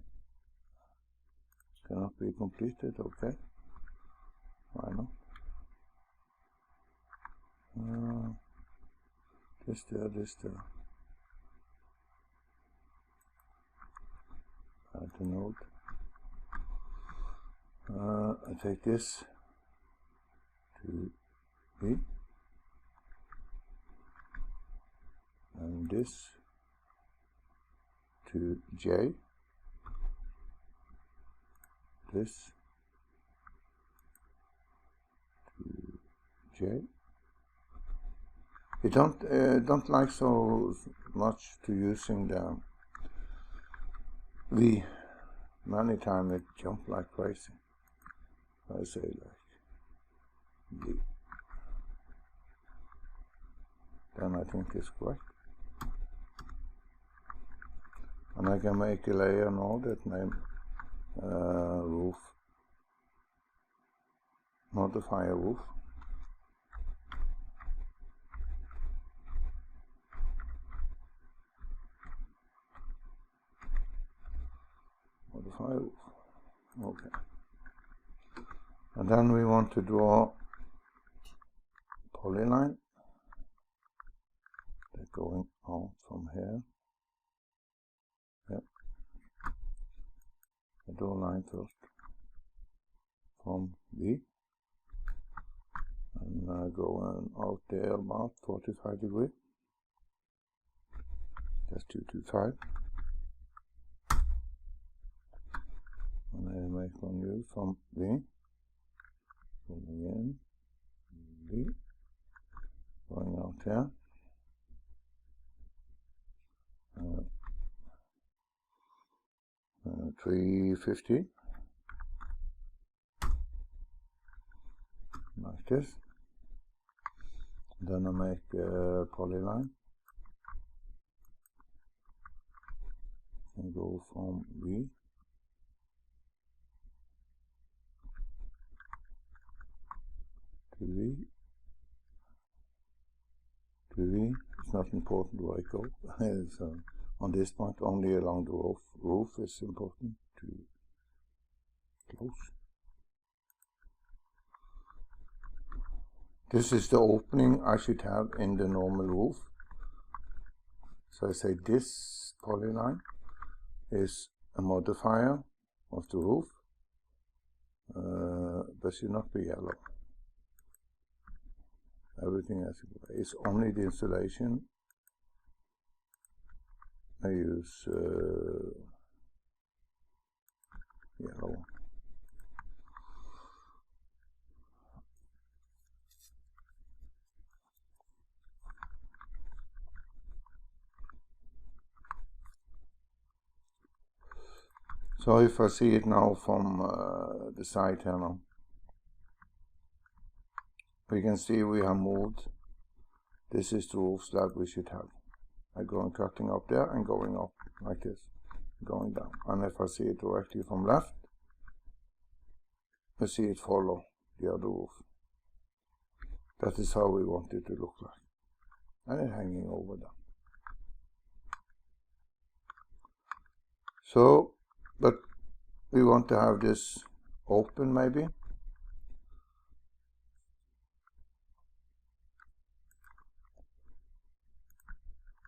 Cannot be completed, okay. Why not? This there, this there. Add the node. I take this to B and this to J, this to J. You don't like so much to using the V. Many times it jump like crazy. I say like V. Then I think it's correct. And I can make a layer now that name roof, modifier roof. Modifier roof. Okay. And then we want to draw polyline. They're going out from here. Yep. I draw a line first from B and go out there about 45 degrees. That's 225. And I make one view from B. Going in, B, going out here. 350, like this. Then I make a polyline and go from B to V to V. It's not important where I go. So on this point, only along the roof. Roof is important to close. This is the opening I should have in the normal roof. So I say this polyline is a modifier of the roof, but should not be yellow. Everything else is only the insulation. I use yellow. So if I see it now from the side here now, we can see we have moved. This is the roof slab we should have. I go and cutting up there and going up like this, going down. And if I see it directly from left, I see it follow the other roof. That is how we want it to look like. And it's hanging over there. So, but we want to have this open maybe.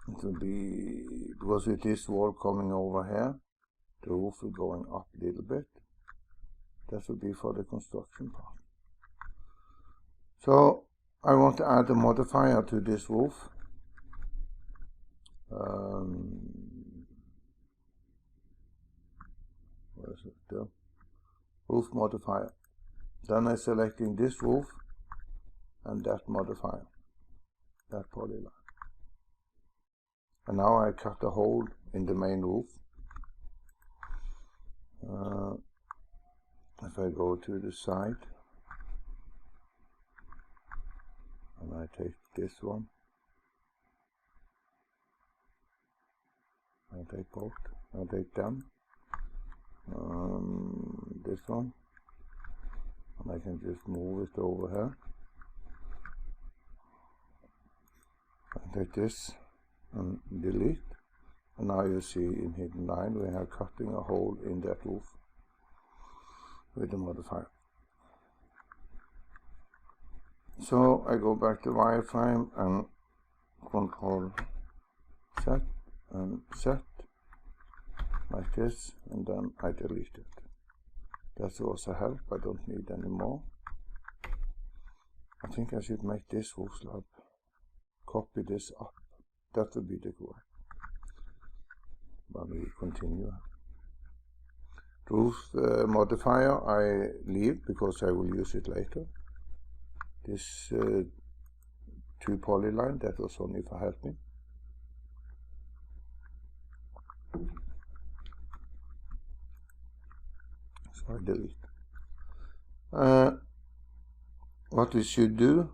It will be, because with this wall coming over here, the roof will going up a little bit. That will be for the construction part. So I want to add a modifier to this roof. where is it there? Roof modifier. Then I'm selecting this roof and that modifier, that polyline. And now I cut a hole in the main roof. If I go to the side and I take this one, I take both, I take them, this one, and I can just move it over here. I take this and delete, and now you see in hidden line we are cutting a hole in that roof with the modifier. So I go back to wireframe and control set and set like this, and then I delete it. That also help, I don't need any more. I think I should make this roof slab, copy this up, that would be the correct. But we continue. Roof modifier I leave because I will use it later. This 2 polyline, that was only for helping. So I delete. What we should do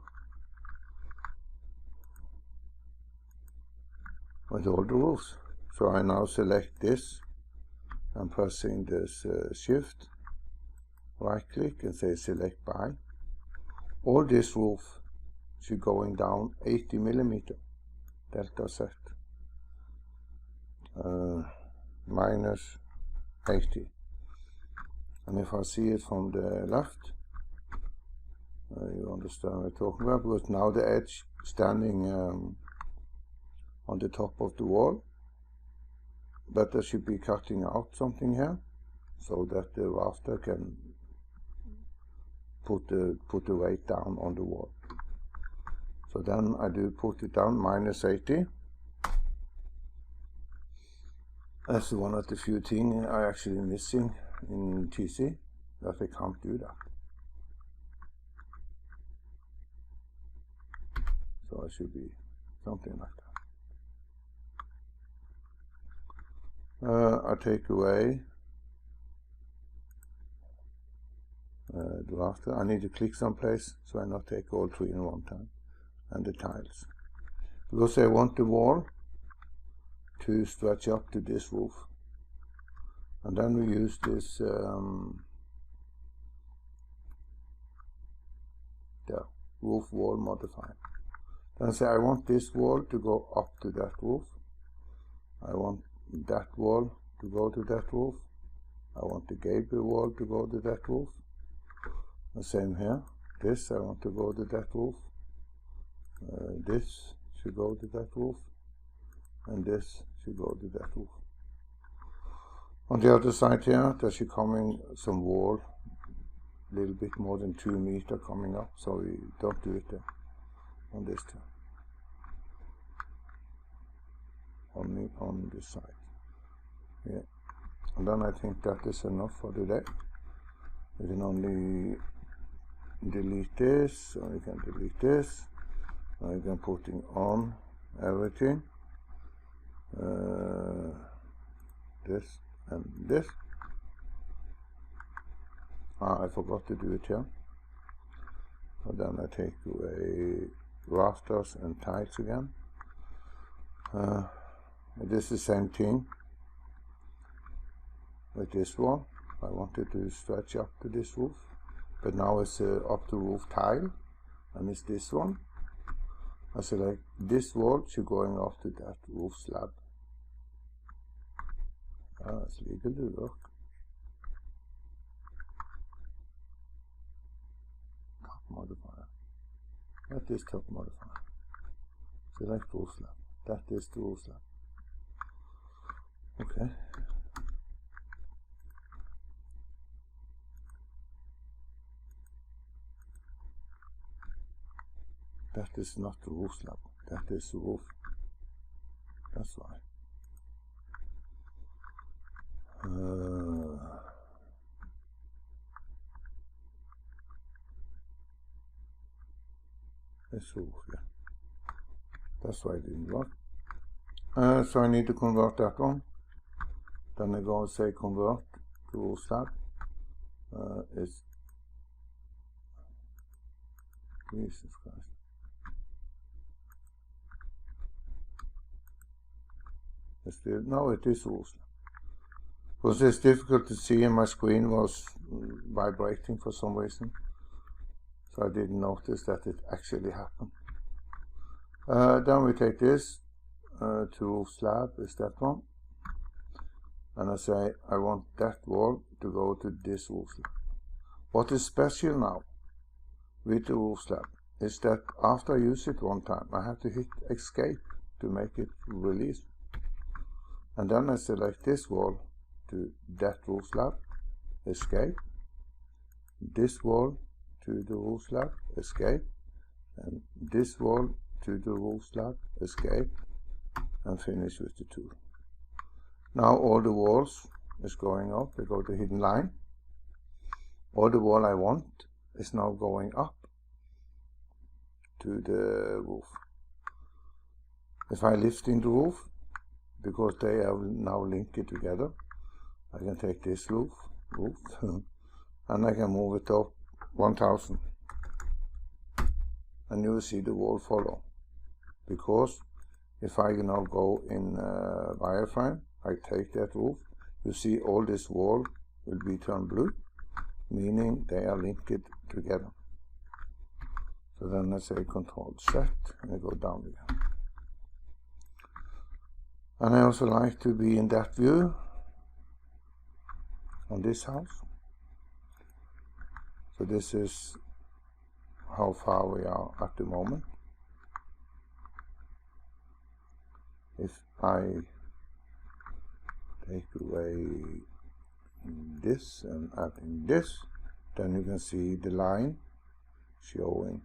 with all the roofs. So I now select this. I'm pressing this shift, right click and say select by. All this roof should going down 80 millimeter, delta set, minus 80. And if I see it from the left, you understand what I'm talking about, because now the edge standing on the top of the wall, but I should be cutting out something here so that the rafter can put the weight down on the wall. So then I do put it down minus 80. That's one of the few things I actually missing in TC, that I can't do that. So it should be something like that. I take away the rafter. I need to click someplace so I not take all 3 in one time, and the tiles, because I want the wall to stretch up to this roof. And then we use this roof wall modifier. Then say I want this wall to go up to that roof. I want that wall to go to that roof. I want the gable wall to go to that roof. The same here. This I want to go to that roof. This should go to that roof. And this should go to that roof. On the other side here, there should coming some wall, a little bit more than 2 meters coming up, so we don't do it there. On this too. Only on this side. Yeah. And then I think that is enough for today. We can only delete this, or we can delete this. Now you can put on everything. This and this. I forgot to do it here. So then I take away rafters and tiles again. This is the same thing with this one. I wanted to stretch up to this roof, but now it's up to roof tile, and it's this one. I select this wall should going up to that roof slab. It's legal to work. Top modifier. That is top modifier. Select roof slab. That is the roof slab. Okay. That is not the roof slab. That is the roof. That's right. This roof, yeah. That's why it didn't work. So I need to convert that one. Then I go and say convert to roof slab. It's Jesus Christ. No, it is roof slab. Because it's difficult to see, and my screen was vibrating for some reason. So I didn't notice that it actually happened. Then we take this to roof slab, is that one. And I say I want that wall to go to this roof slab. What is special now with the roof slab is that after I use it one time, I have to hit escape to make it release. And then I select this wall to that roof slab, escape, this wall to the roof slab, escape, and this wall to the roof slab, escape, and finish with the tool. Now all the walls is going up. I go to hidden line. All the wall I want is now going up to the roof. If I lift in the roof, because they are now linked together, I can take this roof and I can move it up 1000, and you will see the wall follow. Because if I now go in wireframe, I take that roof, you see all this wall will be turned blue, meaning they are linked together. So then I say Control Z and I go down again. And I also like to be in that view on this house. So this is how far we are at the moment. If I take away this and add in this, then you can see the line showing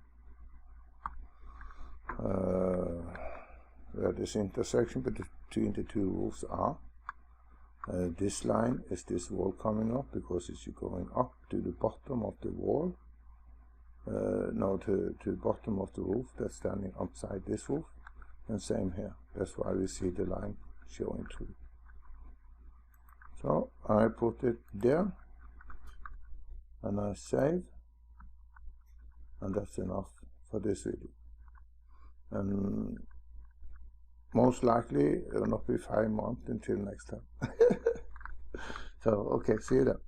where this intersection between the two roofs are. This line is this wall coming up because it's going up to the bottom of the wall. No, to the bottom of the roof that's standing upside this roof, and same here. That's why we see the line showing through. So I put it there and I save, and that's enough for this video. And most likely it will not be 5 months until next time. So okay, see you then.